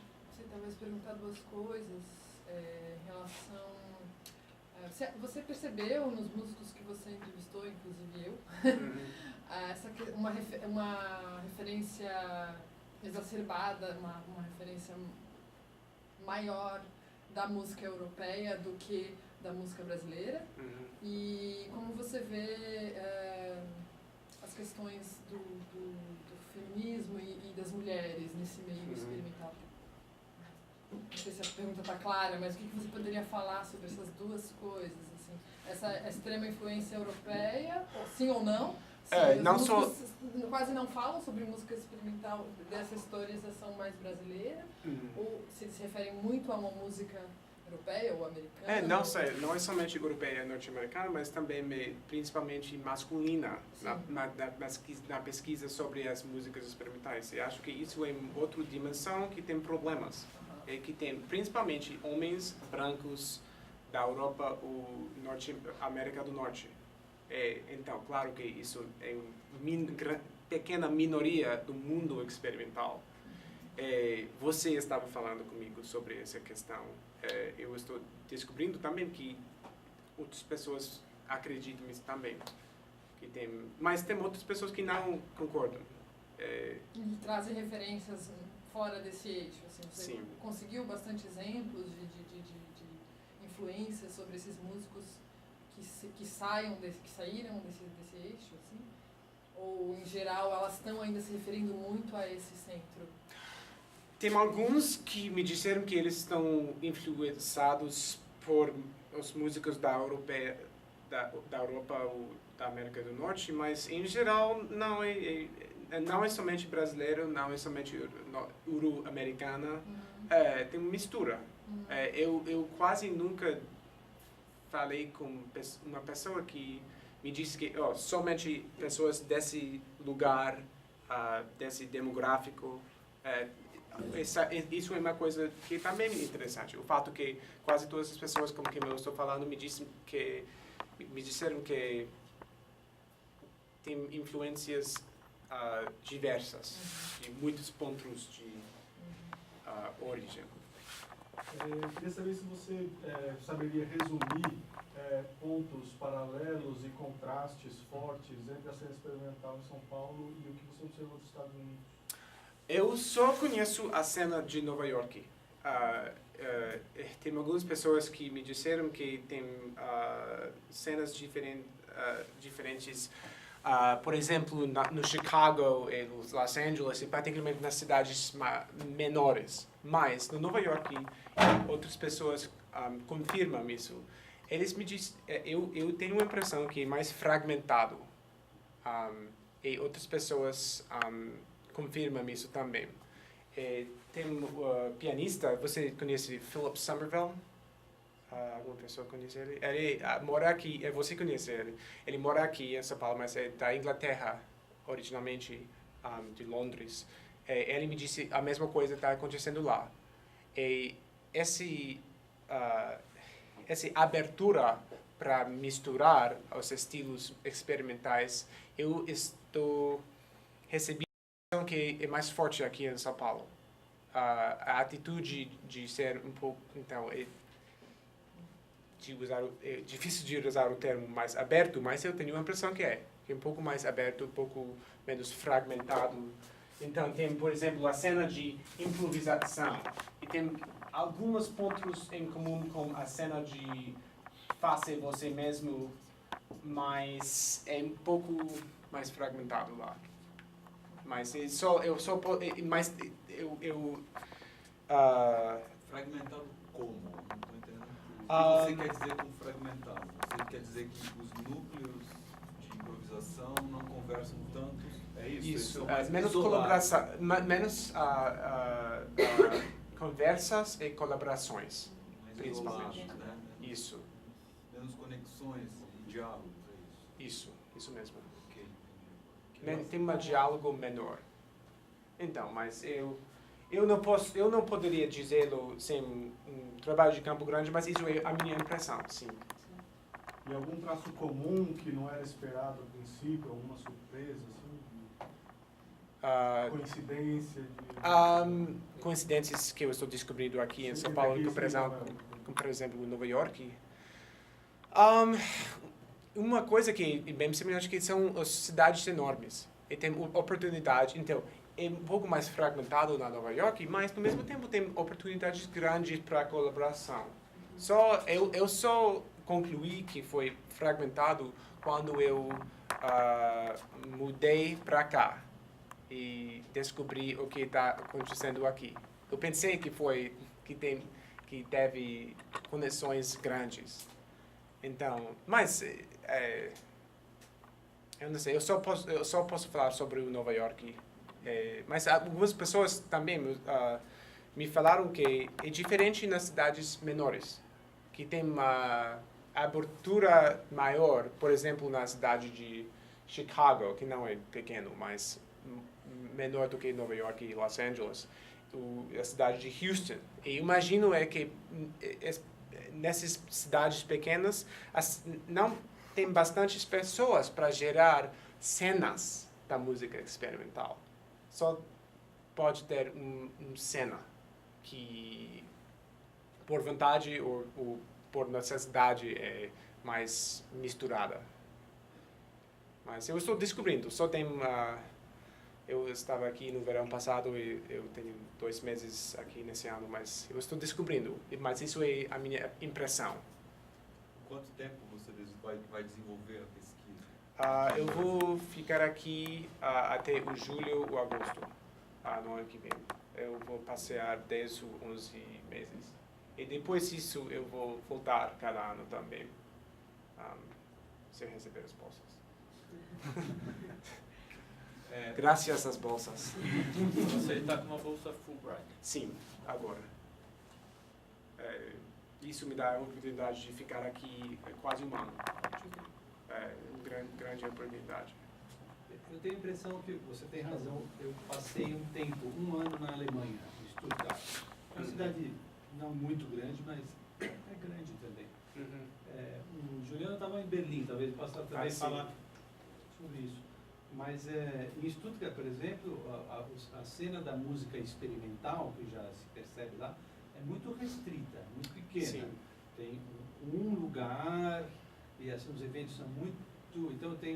talvez perguntar duas coisas em relação... Você percebeu nos músicos que você entrevistou, inclusive eu, uma referência exacerbada, uma referência maior da música europeia do que da música brasileira? E como você vê as questões do feminismo e das mulheres nesse meio experimental? Não sei se a pergunta está clara, mas o que você poderia falar sobre essas duas coisas? Assim? Essa extrema influência europeia, sim ou não? Quase não falam sobre música experimental dessa historização mais brasileira? Ou se eles se referem muito a uma música europeia ou americana? Não é somente europeia e norte-americana, mas também principalmente masculina na pesquisa sobre as músicas experimentais. Eu acho que isso é uma outra dimensão que tem problemas. É que tem principalmente homens brancos da Europa ou América do Norte. Então, claro que isso é uma pequena minoria do mundo experimental. Você estava falando comigo sobre essa questão. Eu estou descobrindo também que outras pessoas acreditam nisso também. Mas tem outras pessoas que não concordam. E trazem referências fora desse eixo. Assim, você Sim. conseguiu bastante exemplos de influências sobre esses músicos que saíram desse eixo? Assim? Ou, em geral, elas estão ainda se referindo muito a esse centro? Tem alguns que me disseram que eles estão influenciados por os músicos da Europa ou da América do Norte, mas em geral não é somente brasileiro, não é somente euro-americana, tem uma mistura. Eu quase nunca falei com uma pessoa que me disse que somente pessoas desse lugar, desse demográfico. Isso é uma coisa que também é interessante. O fato que quase todas as pessoas com quem eu estou falando me disseram que tem influências diversas, de muitos pontos de origem. Eu queria saber se você saberia resumir pontos paralelos e contrastes fortes entre a cena experimental em São Paulo e o que você observou dos Estados Unidos. Eu só conheço a cena de Nova York. Tem algumas pessoas que me disseram que tem cenas diferentes. Por exemplo, no Chicago e nos Los Angeles, e particularmente nas cidades menores. Mas no Nova York, outras pessoas confirmam isso. Eles me dizem, eu tenho a impressão que é mais fragmentado. E outras pessoas confirmam isso também. Tem um pianista, você conhece Philip Somerville? Alguma pessoa conhece ele? Ele mora aqui, você conhece ele. Ele mora aqui em São Paulo, mas é da Inglaterra, originalmente de Londres. Ele me disse a mesma coisa está acontecendo lá. E essa abertura para misturar os estilos experimentais, eu estou recebendo que é mais forte aqui em São Paulo. A atitude de ser um pouco, então, é difícil de usar o termo mais aberto, mas eu tenho a impressão que é um pouco mais aberto, um pouco menos fragmentado. Então, tem, por exemplo, a cena de improvisação. E tem alguns pontos em comum com a cena de faça você mesmo, mas é um pouco mais fragmentado lá. Mas Fragmentado como? Não estou entendendo. O que você quer dizer com fragmentado? Você quer dizer que os núcleos de improvisação não conversam tanto? É isso? Isso, menos colaboração, menos conversas e colaborações, principalmente. Né? Isso. Menos conexões e diálogos, é isso? Isso mesmo. Ok. Tem um diálogo menor. Então, mas eu não poderia dizê-lo sem um trabalho de campo grande, mas isso é a minha impressão, sim. E algum traço comum que não era esperado a princípio, alguma surpresa, assim? Coincidência? Coincidências que eu estou descobrindo aqui em São Paulo, como por exemplo, em Nova York. Uma coisa que é bem semelhante que são as cidades enormes. E tem oportunidade. Então, é um pouco mais fragmentado na Nova York, mas no mesmo tempo tem oportunidades grandes para colaboração. Eu só concluí que foi fragmentado quando eu mudei para cá e descobri o que está acontecendo aqui. Eu pensei que teve conexões grandes. Então, mas eu não sei. Eu só posso falar sobre o Nova York. Mas algumas pessoas também me falaram que é diferente nas cidades menores, que tem uma abertura maior, por exemplo, na cidade de Chicago, que não é pequeno, mas menor do que Nova York e Los Angeles, a cidade de Houston. E imagino que nessas cidades pequenas não tem bastantes pessoas para gerar cenas da música experimental. Só pode ter uma cena que, por vontade ou por necessidade, é mais misturada. Mas eu estou descobrindo. Eu estava aqui no verão passado e eu tenho 2 meses aqui nesse ano, mas eu estou descobrindo. Mas isso é a minha impressão. Quanto tempo você vai desenvolver a pesquisa? Eu vou ficar aqui até o julho ou agosto, no ano que vem. Eu vou passear 10 ou 11 meses. E depois disso eu vou voltar cada ano também, se eu receber as bolsas. Graças às bolsas. Você está com uma bolsa Fulbright. Sim, agora. Isso me dá a oportunidade de ficar aqui quase um ano. É uma grande oportunidade. Eu tenho a impressão que você tem razão. Eu passei um tempo, 1 ano na Alemanha, em Stuttgart. É uma cidade não muito grande, mas é grande também. O Juliano estava em Berlim, talvez possa também falar sobre isso. Mas em Stuttgart, por exemplo, a cena da música experimental, que já se percebe lá, é muito restrita, muito pequena. Sim. Tem um lugar e assim, os eventos são muito... Então tem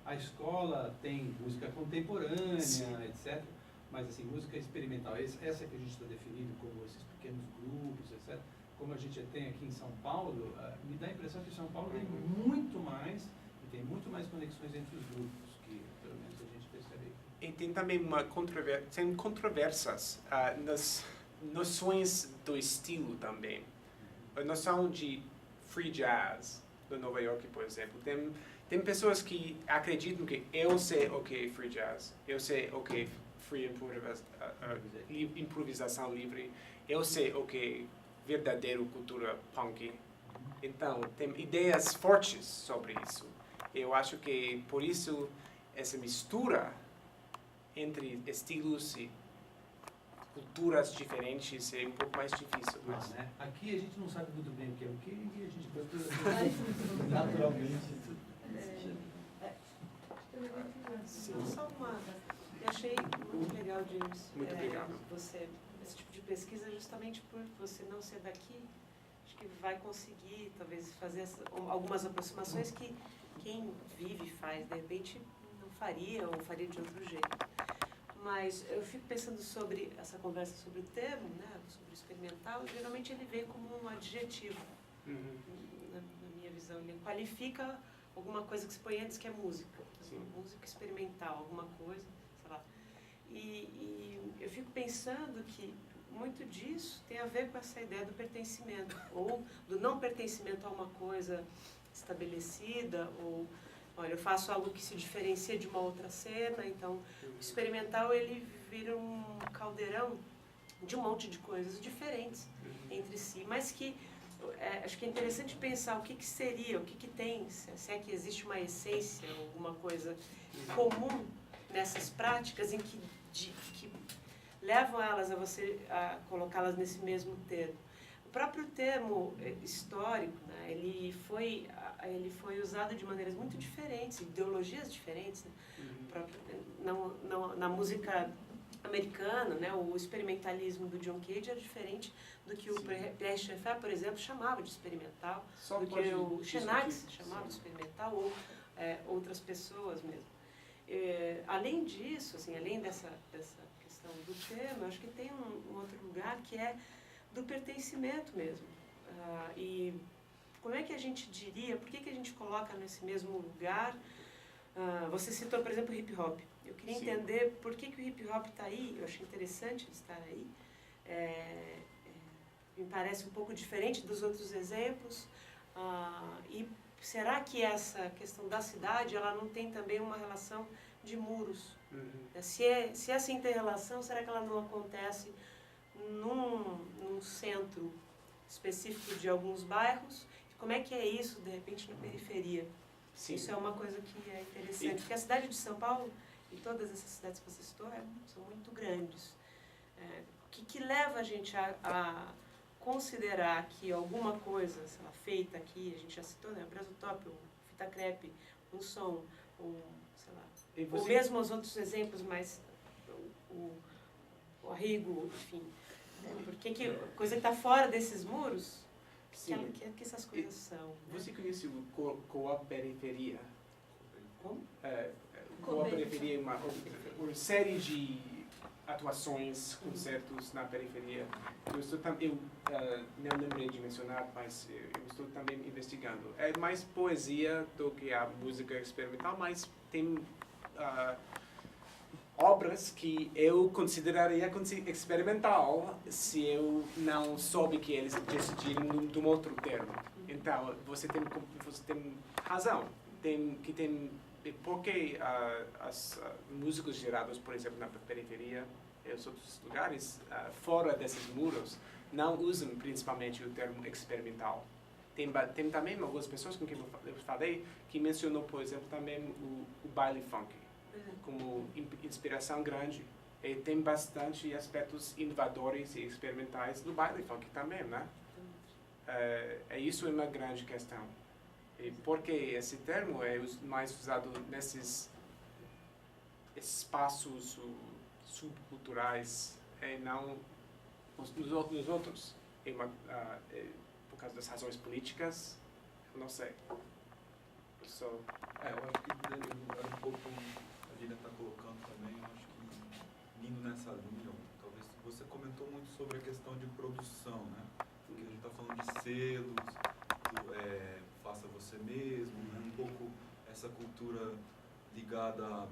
a escola tem música contemporânea, sim, etc. Mas assim, música experimental, essa que a gente está definindo como esses pequenos grupos, etc. Como a gente tem aqui em São Paulo, me dá a impressão que São Paulo tem muito mais, e tem muito mais conexões entre os grupos, que pelo menos a gente percebe. E tem também tem controvérsias nas noções do estilo também. A noção de free jazz de Nova York, por exemplo, tem pessoas que acreditam que eu sei o que é free jazz, eu sei o que é free improvisação livre, eu sei o que é verdadeira cultura punk. Então, tem ideias fortes sobre isso. Eu acho que, por isso, essa mistura entre estilos e culturas diferentes é um pouco mais difícil. Né? Aqui a gente não sabe muito bem o que é o que e a gente canta naturalmente. Só eu achei muito legal, James. Muito obrigado. Esse tipo de pesquisa, justamente por você não ser daqui, acho que vai conseguir, talvez, fazer algumas aproximações que quem vive e faz, de repente, não faria ou faria de outro jeito. Mas eu fico pensando sobre essa conversa sobre o termo, né, sobre o experimental, geralmente ele vem como um adjetivo, na minha visão. Ele qualifica alguma coisa que se põe antes, que é música. Música experimental, alguma coisa, sei lá. E eu fico pensando que muito disso tem a ver com essa ideia do pertencimento, ou do não pertencimento a uma coisa estabelecida, ou, olha, eu faço algo que se diferencia de uma outra cena, então o experimental ele vira um caldeirão de um monte de coisas diferentes entre si, mas que acho que é interessante pensar o que seria, o que tem, se é que existe uma essência, alguma coisa comum nessas práticas em que levam elas a colocá-las nesse mesmo termo. O próprio termo histórico, né, ele foi usado de maneiras muito diferentes, ideologias diferentes, né? Na música americana, né, o experimentalismo do John Cage era diferente do que o Pierre Schaeffer, por exemplo, chamava de experimental, do que o Xenakis chamava de experimental, ou outras pessoas mesmo. Além disso, assim, além dessa questão do termo, eu acho que tem um outro lugar que é do pertencimento mesmo. E como é que a gente diria, por que a gente coloca nesse mesmo lugar? Você citou, por exemplo, o hip hop. Eu queria entender por que o hip hop está aí, eu achei interessante ele estar aí. Me parece um pouco diferente dos outros exemplos. E será que essa questão da cidade ela não tem também uma relação de muros? Se essa inter-relação, será que ela não acontece num centro específico de alguns bairros? Como é que é isso, de repente, na periferia? Sim. Isso é uma coisa que é interessante, porque a cidade de São Paulo e todas essas cidades que você citou são muito grandes. O que leva a gente a considerar que alguma coisa, sei lá, feita aqui, a gente já citou, né, o Brasotop, o Fita crepe, um som, sei lá, E ou mesmo os outros exemplos, mas o arrigo, enfim. Porque coisa que está fora desses muros, que essas coisas são. Você conhece o Co-op Periferia? Como? Co-op Periferia é uma série de atuações, concertos na periferia. Eu não lembrei de mencionar, mas eu estou também investigando. É mais poesia do que a música experimental, mas tem obras que eu consideraria experimental se eu não soube que eles decidiram de um outro termo. Então, você tem razão. Porque os músicos gerados, por exemplo, na periferia e os outros lugares, fora desses muros, não usam principalmente o termo experimental. Tem também algumas pessoas com quem eu falei que mencionou, por exemplo, também o baile funk como inspiração grande. E tem bastante aspectos inovadores e experimentais no baile funk também, né? Isso é uma grande questão. E porque esse termo é mais usado nesses espaços subculturais e não nos outros. Por causa das razões políticas, eu não sei. Eu acho que um pouco a Lilian está colocando também, eu acho que indo nessa linha, talvez você comentou muito sobre a questão de produção, né? Porque a gente está falando de selos, faça você mesmo, né? Um pouco essa cultura ligada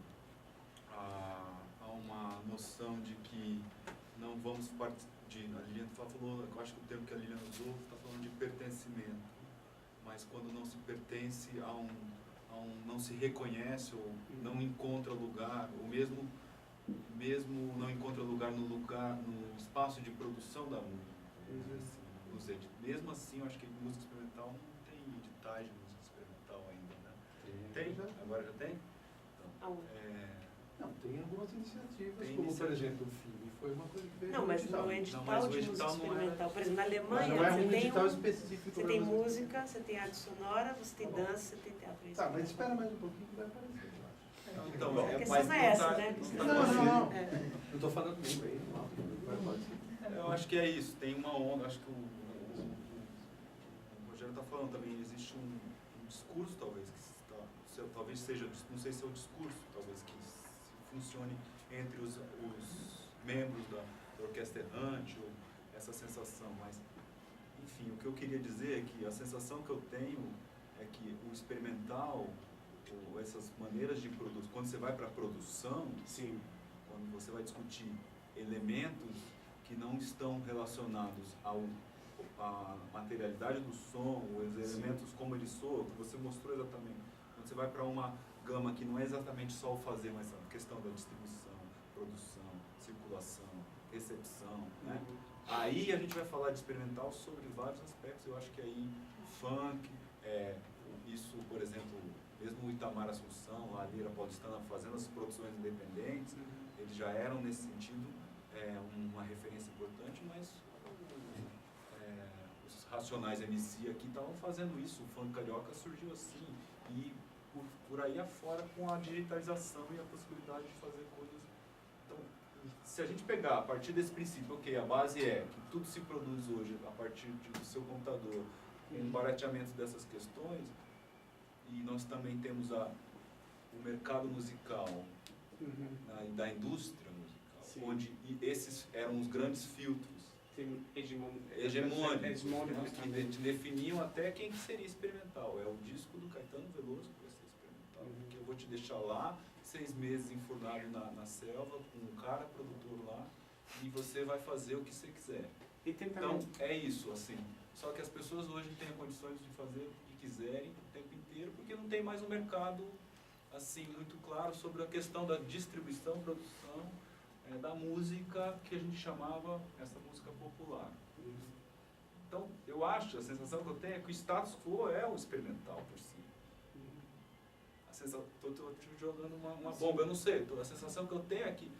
a uma noção de que não vamos partir. A Lilian falou, eu acho que o termo que a Lilian usou está falando de pertencimento, mas quando não se pertence não se reconhece ou não encontra lugar, ou mesmo não encontra lugar no espaço de produção da música. Mesmo assim, eu acho que música experimental não tem editais de música experimental ainda, né? Tem? Agora já tem? Então, Não, tem algumas iniciativas, como por exemplo o FIME, foi uma coisa que veio Não, mas no edital de música experimental, por exemplo, na Alemanha, não é um edital específico. Você tem música, você tem arte sonora, você tem dança, você tem teatro. Tá, mas espera mais um pouquinho que vai aparecer, eu acho. Então, a questão não é essa, né? Não. Eu estou falando bem aí, vai aparecer. Eu acho que é isso, tem uma onda, acho que o Rogério está falando também, existe um discurso talvez, talvez seja, não sei se é o discurso, talvez que funcione entre os membros da orquestra errante, ou essa sensação, mas, enfim, o que eu queria dizer é que a sensação que eu tenho é que o experimental, ou essas maneiras de produzir, quando você vai para a produção, sim, quando você vai discutir elementos que não estão relacionados à materialidade do som, os elementos como ele soa, que você mostrou exatamente, quando você vai para uma gama que não é exatamente só o fazer, mas a questão da distribuição, produção, circulação, recepção, né? Aí a gente vai falar de experimental sobre vários aspectos. Eu acho que aí funk, isso, por exemplo, mesmo o Itamar Assunção, a Lira Paulistana fazendo as produções independentes, eles já eram nesse sentido uma referência importante, mas os Racionais MC aqui estavam fazendo isso, o funk carioca surgiu assim, e por aí afora com a digitalização e a possibilidade de fazer coisas. Então, se a gente pegar a partir desse princípio, a base é que tudo se produz hoje a partir do seu computador, um barateamento dessas questões, e nós também temos o mercado musical da indústria musical, sim, onde esses eram os grandes filtros hegemônicos, que definiam até quem que seria experimental. É o disco do Caetano Veloso que vai ser experimental, que eu vou te deixar lá 6 meses enfurnado na selva com um cara produtor lá e você vai fazer o que você quiser. Então é isso, assim. Só que as pessoas hoje têm condições de fazer o que quiserem o tempo inteiro, porque não tem mais um mercado assim muito claro sobre a questão da distribuição, produção da música que a gente chamava essa música popular. Então, eu acho, a sensação que eu tenho é que o status quo é o experimental por si. Estou jogando uma bomba, eu não sei. A sensação que eu tenho é que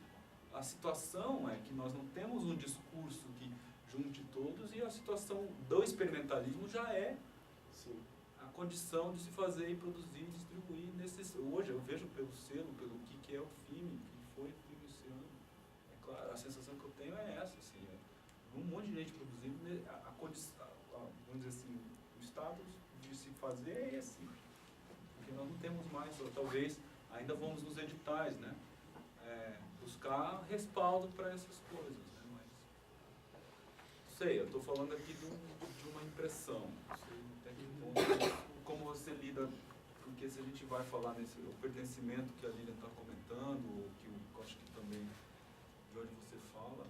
a situação é que nós não temos um discurso que junte todos, e a situação do experimentalismo já é condição de se fazer e produzir e distribuir. Hoje eu vejo pelo selo, pelo que é o filme, que foi filme esse ano. É claro, a sensação que eu tenho é essa, assim, um monte de gente produzindo, a condição, vamos dizer assim, o estado de se fazer é esse. Porque nós não temos mais, ou talvez ainda vamos nos editais, né? Buscar respaldo para essas coisas, né? Mas, não sei, eu estou falando aqui de uma impressão, não sei até que ponto, como você lida, porque se a gente vai falar nesse o pertencimento que a Lilian está comentando, ou que eu acho que também de onde você fala,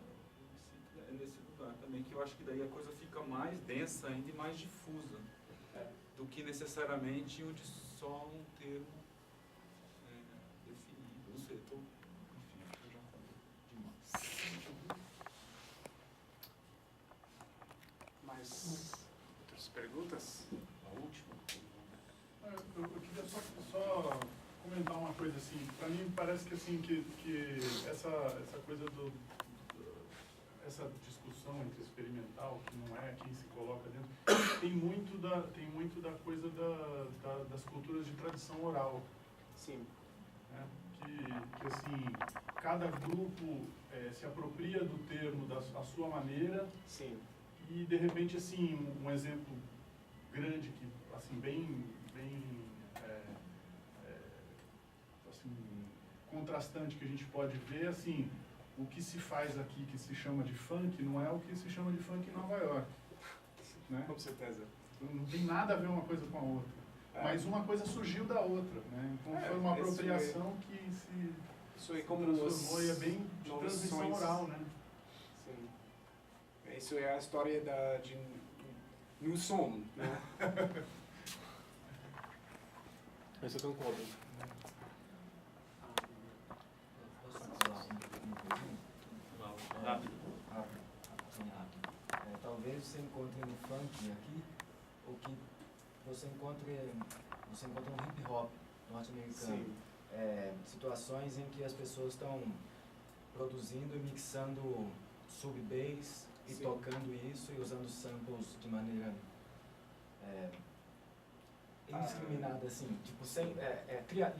é nesse lugar também, que eu acho que daí a coisa fica mais densa ainda e mais difusa, do que necessariamente onde só um termo definido. Não sei, eu já falei demais. Mais outras perguntas? A última. Eu queria só comentar uma coisa assim. Para mim parece que assim que essa coisa essa discussão entre experimental, que não é quem se coloca dentro, tem muito da coisa das culturas de tradição oral. Sim. Né? Que assim, cada grupo se apropria do termo da sua maneira. Sim. E de repente assim, um exemplo grande que assim bem assim, contrastante que a gente pode ver, assim, o que se faz aqui que se chama de funk não é o que se chama de funk em Nova York, né? Com certeza. Não tem nada a ver uma coisa com a outra, mas uma coisa surgiu da outra, né? Então foi uma apropriação que se isso é como transformou e é bem de transmissão oral, né? Sim. Isso é a história de Nous Sommes, né? Mas eu concordo. Rápido. Talvez você encontre no funk aqui o que você encontra no hip hop norte-americano. Situações em que as pessoas estão produzindo e mixando sub-bass e tocando isso e usando samples de maneira indiscriminada, assim, tipo, criando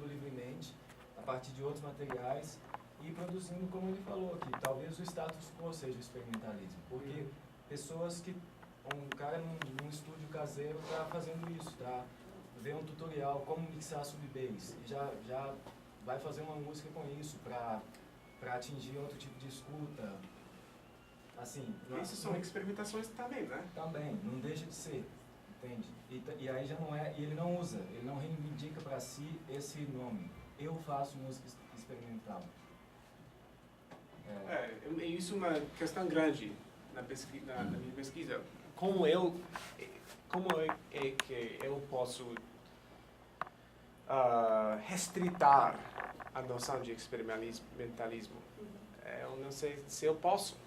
livremente a partir de outros materiais e produzindo, como ele falou aqui, talvez o status quo seja o experimentalismo, porque pessoas que, um cara num estúdio caseiro está fazendo isso, tá? Vê um tutorial como mixar sub-bass e já vai fazer uma música com isso para atingir outro tipo de escuta, assim. Isso são experimentações também, né? Também, não deixa de ser, entende? E aí já não é, e ele não reivindica para si esse nome. Eu faço música experimental. Isso é uma questão grande na minha pesquisa. Como é que eu posso restritar a noção de experimentalismo? Eu não sei se eu posso.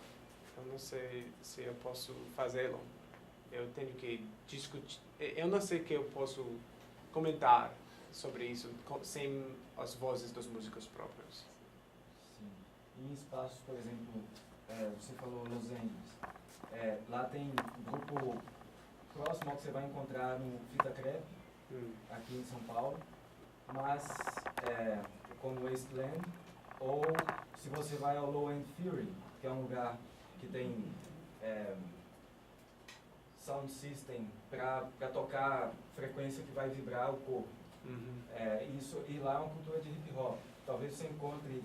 Eu não sei se eu posso fazê-lo. Eu tenho que discutir. Eu não sei que eu posso comentar sobre isso sem as vozes dos músicos próprios. Sim. Em espaços, por exemplo, você falou Los Angeles. Lá tem um grupo próximo ao que você vai encontrar no Fita Crepe, aqui em São Paulo, mas como Wasteland, ou se você vai ao Low End Fury, que é um lugar que tem sound system para tocar frequência que vai vibrar o corpo. E lá é uma cultura de hip hop. Talvez você encontre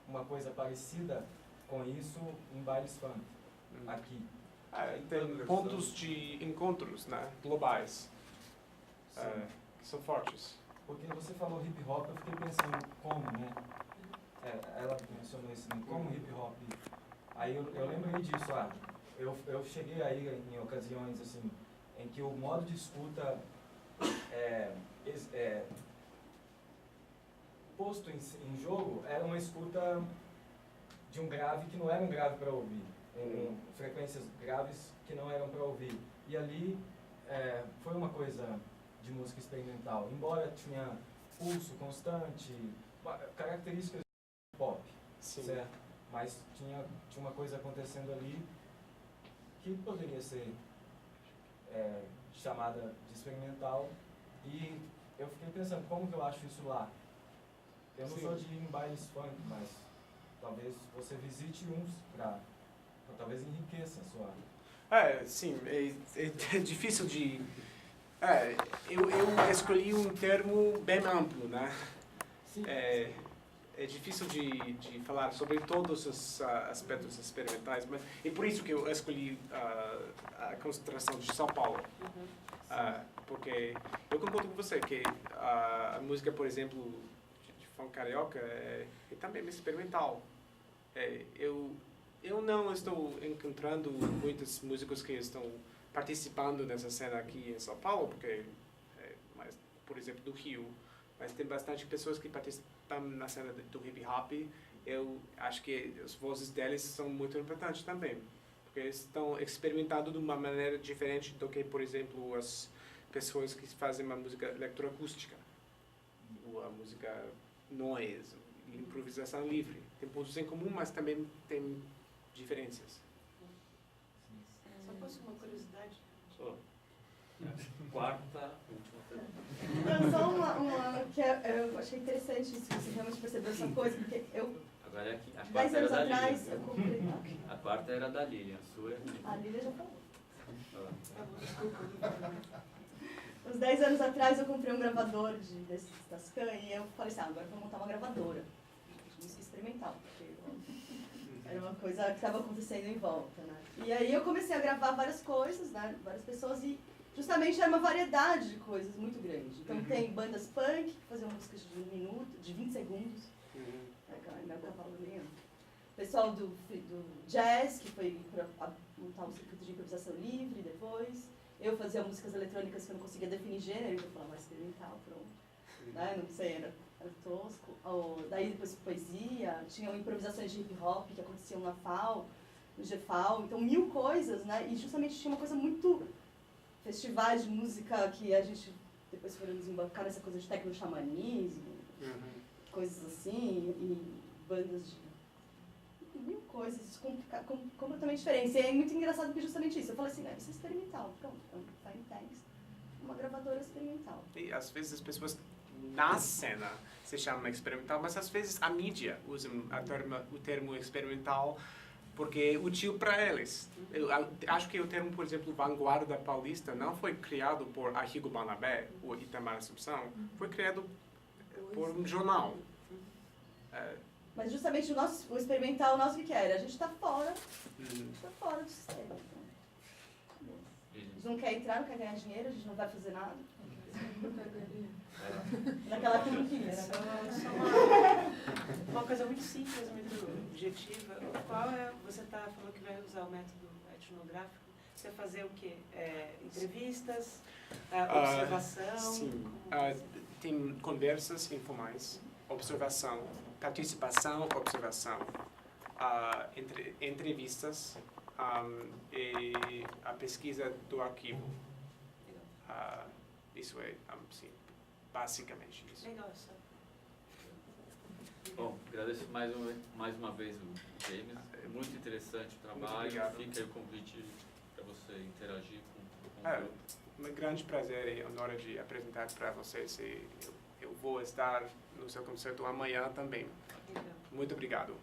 uma coisa parecida com isso em bailes funk, aqui. Tem pontos de encontros, né, globais, que são fortes. Porque você falou hip hop, eu fiquei pensando como, né? Ela mencionou isso, como hip hop. Aí eu lembrei disso, eu cheguei aí em ocasiões assim, em que o modo de escuta posto em jogo era uma escuta de um grave que não era um grave para ouvir, em frequências graves que não eram para ouvir. E ali foi uma coisa de música experimental, embora tinha pulso constante, características de pop, certo? Mas tinha uma coisa acontecendo ali que poderia ser chamada de experimental, e eu fiquei pensando, como que eu acho isso lá? Eu não sou de ir em bailes funk, mas talvez você visite uns para talvez enriqueça a sua área. Sim, é difícil de... eu escolhi um termo bem amplo, né? Sim. É difícil de falar sobre todos os aspectos experimentais, mas é por isso que eu escolhi a concentração de São Paulo. Porque eu concordo com você que a música, por exemplo, de funk carioca é também experimental. Eu não estou encontrando muitos músicos que estão participando nessa cena aqui em São Paulo, porque, mas, por exemplo, do Rio, mas tem bastante pessoas que participam na cena do hip hop. Eu acho que as vozes deles são muito importantes também, porque eles estão experimentando de uma maneira diferente do que, por exemplo, as pessoas que fazem uma música eletroacústica, ou a música noise, improvisação livre. Tem pontos em comum, mas também tem diferenças. Só posso uma curiosidade? Quarta, última pergunta. Só uma que eu achei interessante isso, você realmente percebeu essa coisa, porque eu, Agora é aqui. A 10 quarta era anos da atrás, Lilian. eu comprei... A quarta era da Lilian, a sua é aqui. A Lília já falou. Ah. Uns 10 anos atrás eu comprei um gravador desses Tascam e eu falei assim, agora eu vou montar uma gravadora de música experimental, porque era uma coisa que estava acontecendo em volta, né? E aí eu comecei a gravar várias coisas, né? Várias pessoas, e justamente era uma variedade de coisas muito grande. Então tem bandas punk que faziam músicas de 1 minuto, de 20 segundos. Meu cavalo do leão. Pessoal do jazz, que foi para montar um circuito de improvisação livre depois. Eu fazia músicas eletrônicas que eu não conseguia definir gênero, então eu falava experimental, pronto. Né? Não sei, era tosco. Daí depois poesia, tinham improvisações de hip hop que aconteciam na FAO, no GFAO, então 1000 coisas, né? E justamente tinha uma coisa muito... festivais de música que a gente depois foram desembarcar nessa coisa de tecno-xamanismo, coisas assim, e bandas de... 1000 coisas completamente diferentes. E é muito engraçado porque justamente isso. Eu falei assim, isso é experimental, pronto, Fine Tanks, uma gravadora experimental. E às vezes as pessoas na cena se chamam experimental, mas às vezes a mídia usa o termo experimental porque é útil para eles. Eu acho que o termo, por exemplo, vanguarda paulista não foi criado por Arrigo Barnabé ou Itamar Assumpção, foi criado por um jornal. Mas justamente o experimental, o que era? A gente está fora, do sistema. Então. A gente não quer entrar, não quer ganhar dinheiro, a gente não vai fazer nada. Naquela época não queria. Só uma coisa muito simples, muito objetiva. Você está falando que vai usar o método etnográfico. Você vai fazer o quê? Entrevistas, observação? Sim. Tem conversas informais, observação, participação, observação, entrevistas e a pesquisa do arquivo. Isso é, sim, basicamente isso. Legal, só. Bom, agradeço mais uma vez o James. É muito interessante o trabalho. Fica aí o convite para você interagir com o grupo. Um grande prazer e honra de apresentar para vocês. E eu vou estar no seu concerto amanhã também. Muito obrigado.